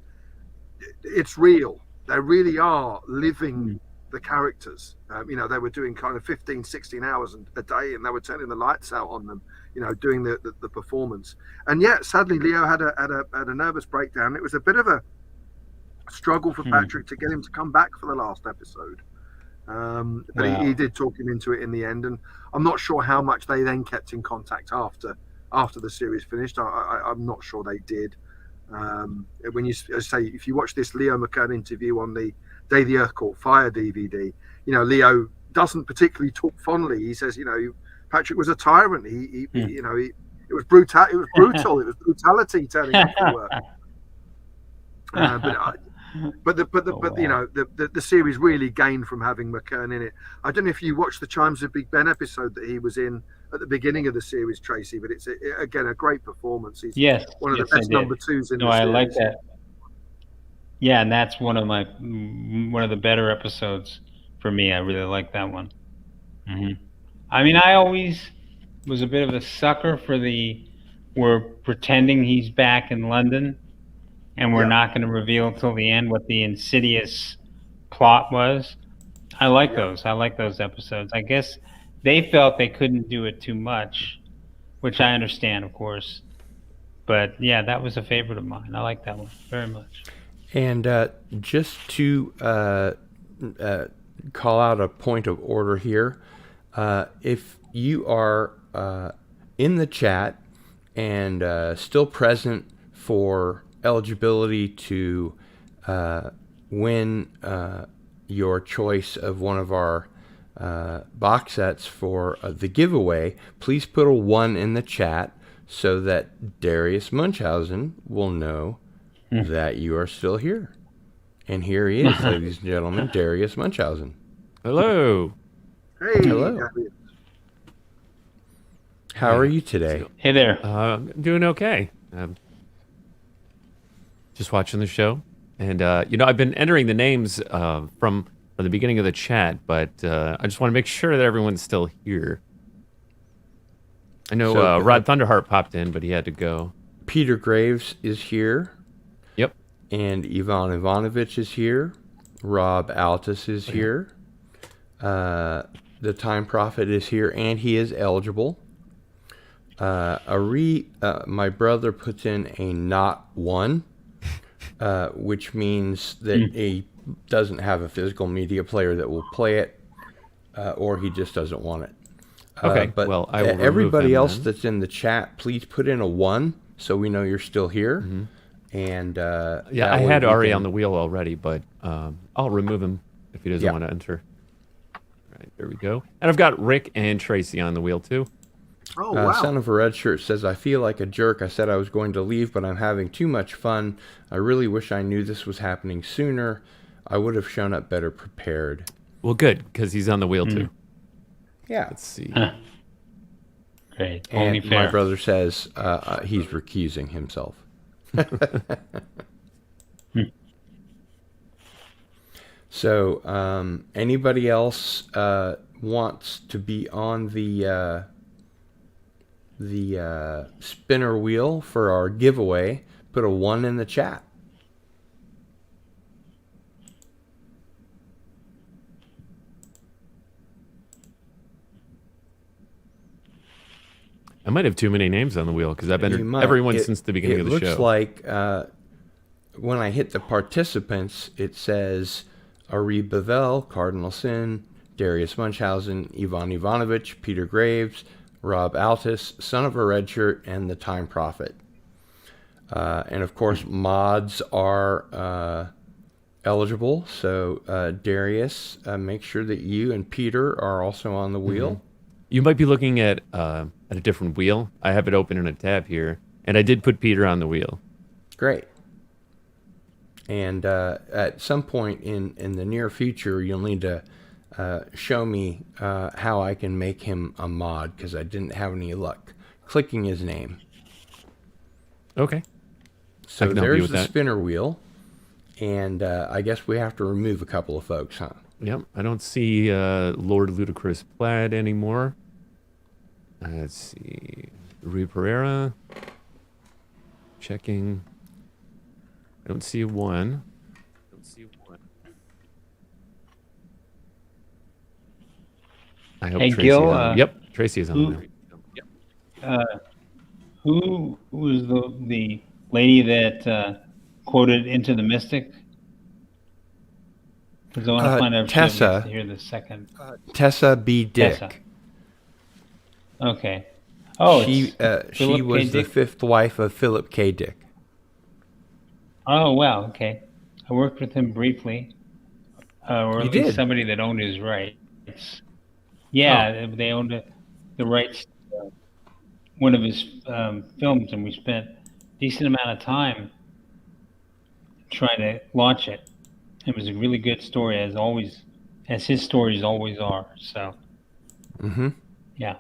it's real. They really are living the characters. They were doing kind of 15, 16 hours a day, and they were turning the lights out on them, doing the performance. And yet, sadly, Leo had a nervous breakdown. It was a bit of a struggle for Patrick to get him to come back for the last episode. But he did talk him into it in the end, and I'm not sure how much they then kept in contact after the series finished. I'm not sure they did. When you say, if you watch this Leo McKern interview on the Day the Earth Caught Fire DVD, Leo doesn't particularly talk fondly. He says, Patrick was a tyrant. It was brutal. It was brutality turning up for work. But the series really gained from having McKern in it. I don't know if you watched the Chimes of Big Ben episode that he was in at the beginning of the series, Tracy, but it's again a great performance. He's one of the best number twos in the series. I like that. Yeah, and that's one of the better episodes for me. I really like that one. I mean, I always was a bit of a sucker for the we're pretending he's back in London, and we're not going to reveal till the end what the insidious plot was. I like those. I like those episodes. I guess they felt they couldn't do it too much, which I understand, of course. But yeah, that was a favorite of mine. I like that one very much. And just to call out a point of order here, if you are in the chat and still present for eligibility to win your choice of one of our box sets for the giveaway, please put a 1 in the chat so that Darius Munchausen will know that you are still here. And here he is, ladies and gentlemen, Darius Munchausen. Hello. Hey, Hello. Darius. How are you today? Hey there. I'm doing okay. Just watching the show. And, I've been entering the names from the beginning of the chat, but I just want to make sure that everyone's still here. I know Rod Thunderheart popped in, but he had to go. Peter Graves is here. Yep. And Ivan Ivanovich is here. Rob Altus is here. The Time Prophet is here, and he is eligible. My brother puts in a not 1, which means that he doesn't have a physical media player that will play it, or he just doesn't want it. Okay, but well, I will everybody remove him else then. that's in the chat, please put in a 1 so we know you're still here. Mm-hmm. And Yeah, I had Ari on the wheel already, but I'll remove him if he doesn't want to enter. All right, there we go. And I've got Rick and Tracy on the wheel, too. Oh, wow. Son of a Red Shirt says, I feel like a jerk. I said I was going to leave, but I'm having too much fun. I really wish I knew this was happening sooner. I would have shown up better prepared. Well, good, because he's on the wheel, too. Yeah. Let's see. Great. And Only fair. my brother says he's recusing himself. So, anybody else wants to be on the spinner wheel for our giveaway? Put a 1 in the chat. I might have too many names on the wheel because I've entered everyone since the beginning of the show. It looks like when I hit the participants, it says Ari Bevel, Cardinal Sin, Darius Munchausen, Ivan Ivanovich, Peter Graves, Rob Altus, Son of a Red Shirt, and the Time Prophet. And of course, mods are eligible. So Darius, make sure that you and Peter are also on the wheel. Mm-hmm. You might be looking at a different wheel. I have it open in a tab here, and I did put Peter on the wheel. Great. And at some point in the near future, you'll need to show me how I can make him a mod, because I didn't have any luck clicking his name. Okay. So there's the spinner wheel, and I guess we have to remove a couple of folks, huh? Yep. I don't see Lord Ludicrous Plaid anymore. Let's see. Rui Pereira. Checking. I don't see 1. I hope Hey, Tracy's Gil, on. Yep, Tracy is on there. Who was the lady that quoted Into the Mystic? Because I want to find out if Tessa. to hear the second. Tessa B. Dick. Tessa. Okay. Oh, she was the 5th wife of Philip K. Dick. Oh, wow. Okay. I worked with him briefly. Or at least somebody that owned his rights. Yeah, they owned the rights to one of his films, and we spent a decent amount of time trying to launch it. It was a really good story, as always, as his stories always are. So, yeah.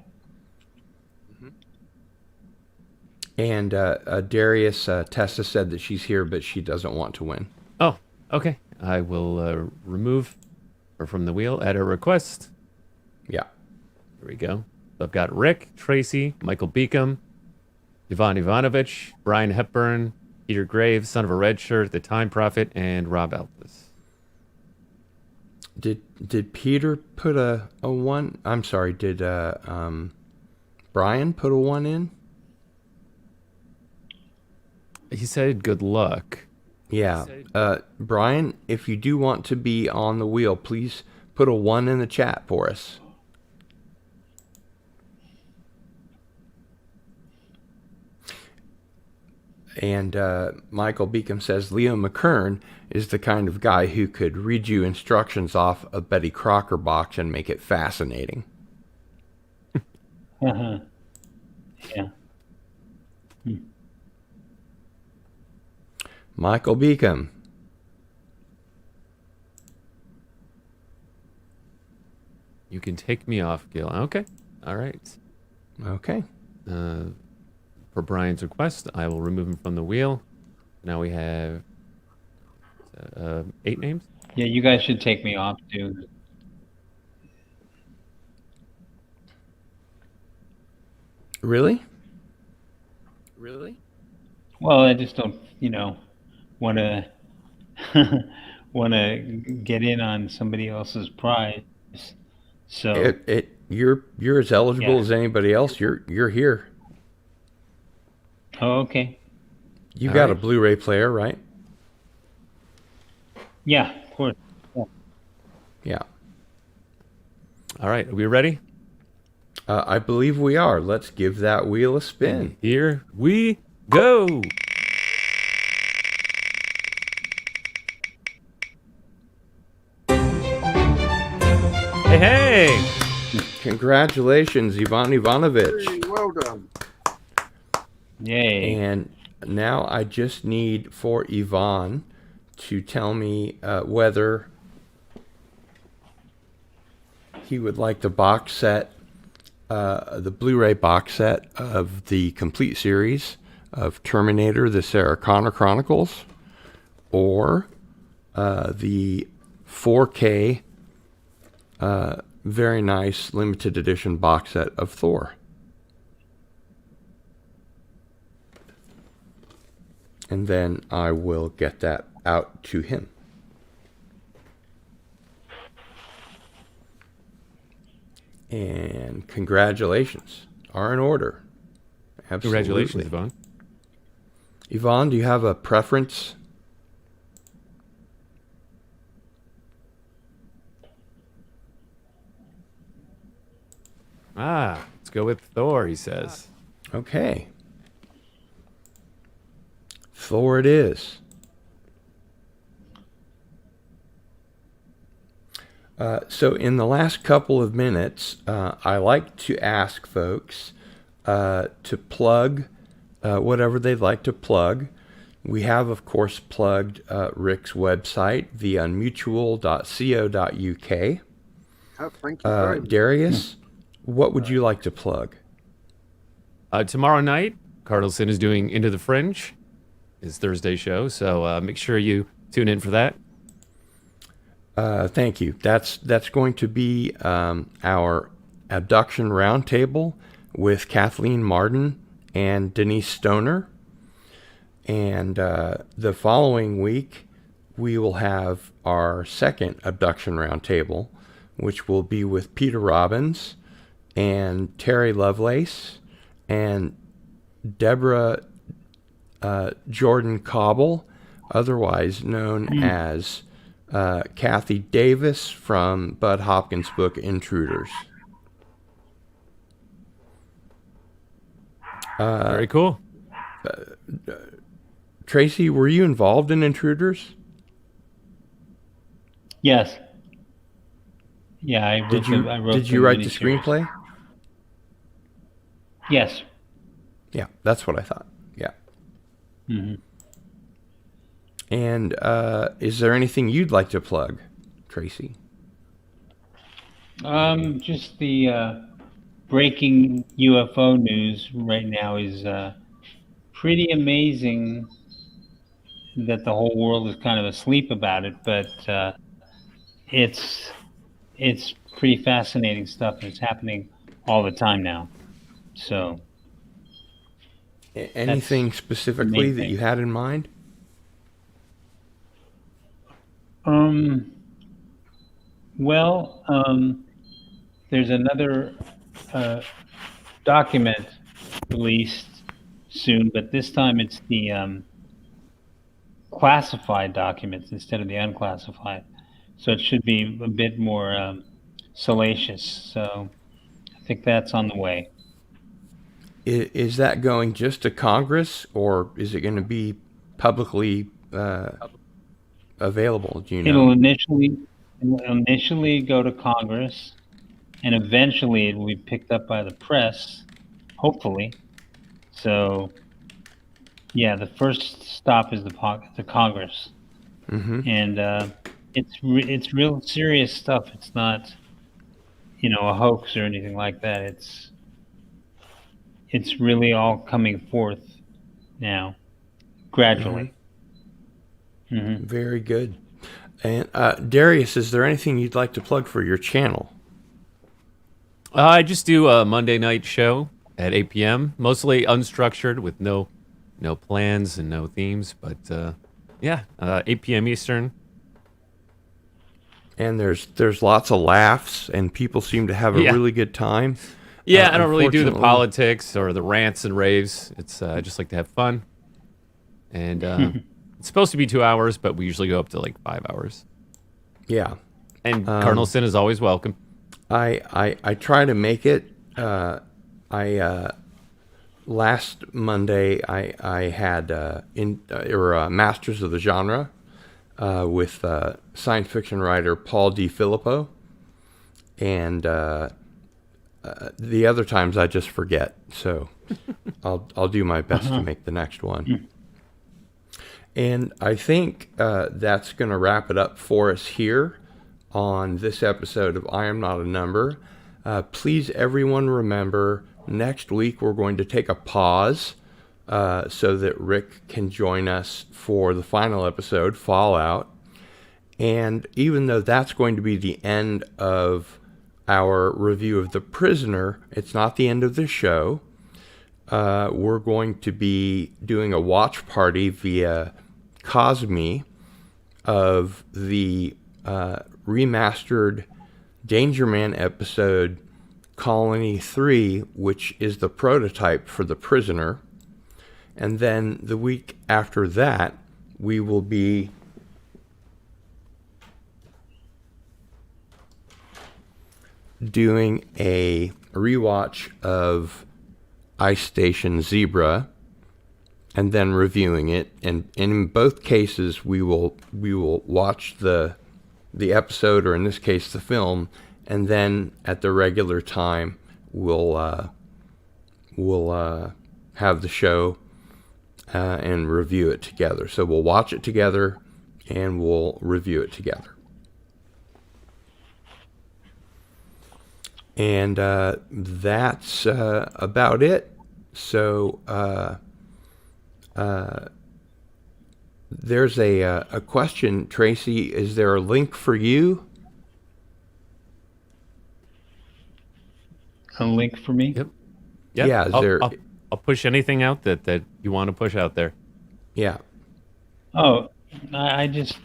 And Darius, Tessa said that she's here, but she doesn't want to win. Oh, okay. I will remove her from the wheel at her request. Yeah. There we go. I've got Rick, Tracy, Michael Beacom, Ivan Ivanovich, Brian Hepburn, Peter Graves, Son of a Red Shirt, The Time Prophet, and Rob Elvis. Did Peter put a one? I'm sorry. Did Brian put a one in? He said good luck. Yeah. Brian, if you do want to be on the wheel, please put a one in the chat for us. And Michael Beacom says Leo McKern is the kind of guy who could read you instructions off a Betty Crocker box and make it fascinating. Uh-huh. Yeah. Michael Beacom. You can take me off, Gil. Okay. All right. Okay. For Brian's request, I will remove him from the wheel. Now we have 8 names. Yeah, you guys should take me off too. Really? Well, I just don't, want to get in on somebody else's prize. So You're as eligible Yeah. as anybody else. You're here. Oh, okay. You All got a right. Blu-ray player, right? Yeah, of course. Yeah. All right. Are we ready? I believe we are. Let's give that wheel a spin. Here we go. Hey. Congratulations, Ivan Ivanovich. Hey, well done. Yay. And now I just need for Yvonne to tell me whether he would like the box set, the Blu-ray box set of the complete series of Terminator, the Sarah Connor Chronicles, or the 4K very nice limited edition box set of Thor. And then I will get that out to him. And congratulations are in order. Absolutely. Congratulations, Yvonne. Yvonne, do you have a preference? Let's go with Thor, he says. Okay. Thor it is. So in the last couple of minutes, I like to ask folks to plug whatever they'd like to plug. We have, of course, plugged Rick's website, theunmutual.co.uk. Oh, thank you very much. Darius, what would you like to plug? Tomorrow night, Cardinal is doing Into the Fringe, his Thursday show, so make sure you tune in for that. Thank you. That's going to be our abduction roundtable with Kathleen Martin and Denise Stoner. And the following week, we will have our second abduction roundtable, which will be with Peter Robbins and Terry Lovelace and Deborah Jordan Cobble, otherwise known as Kathy Davis from Bud Hopkins' book Intruders. Very cool. Tracy, were you involved in Intruders? Yes. Yeah, I wrote Did you write the miniseries. screenplay? Yes. Yeah, that's what I thought. Yeah. Mm-hmm. And is there anything you'd like to plug, Tracy? Just the breaking UFO news right now is pretty amazing that the whole world is kind of asleep about it, but it's pretty fascinating stuff, and it's happening all the time now. So Anything specifically that you had in mind? Well, there's another document released soon, but this time it's the classified documents instead of the unclassified. So it should be a bit more salacious. So I think that's on the way. Is that going just to Congress, or is it going to be publicly available? Do you know? It'll initially go to Congress, and eventually it will be picked up by the press, hopefully. So, yeah, the first stop is the Congress, and it's real serious stuff. It's not, a hoax or anything like that. It's really all coming forth now, gradually. Very good. And Darius, is there anything you'd like to plug for your channel? I just do a Monday night show at 8 p.m. Mostly unstructured with no plans and no themes, but 8 p.m. Eastern. And there's lots of laughs, and people seem to have a really good time. Yeah, I don't really do the politics or the rants and raves. It's I just like to have fun. And it's supposed to be 2 hours, but we usually go up to like 5 hours. Yeah. And Cardinal Sin is always welcome. I try to make it. Last Monday I had Masters of the Genre with science fiction writer Paul D. Filippo, and the other times I just forget. So I'll do my best to make the next one. And I think that's going to wrap it up for us here on this episode of I Am Not a Number. Please, everyone, remember, next week we're going to take a pause so that Rick can join us for the final episode, Fallout. And even though that's going to be the end of our review of The Prisoner, it's not the end of the show. We're going to be doing a watch party via Cosme of the remastered Danger Man episode Colony 3, which is the prototype for The Prisoner. And then the week after that, we will be doing a rewatch of Ice Station Zebra, and then reviewing it. And in both cases, we will watch the episode, or in this case, the film, and then at the regular time, we'll have the show and review it together. So we'll watch it together, and we'll review it together. And that's about it. So there's a question, Tracy. Is there a link for you? A link for me? Yep. Yeah. I'll push anything out that you want to push out there. Yeah. Oh, I just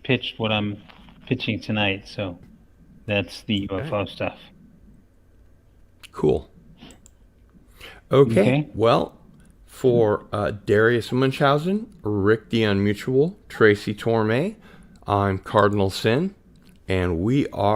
pitched what I'm pitching tonight, so that's the UFO stuff. Cool. Okay. Well, for Darius Munchausen, Rick the Unmutual, Tracy Torme, I'm Cardinal Sin, and we are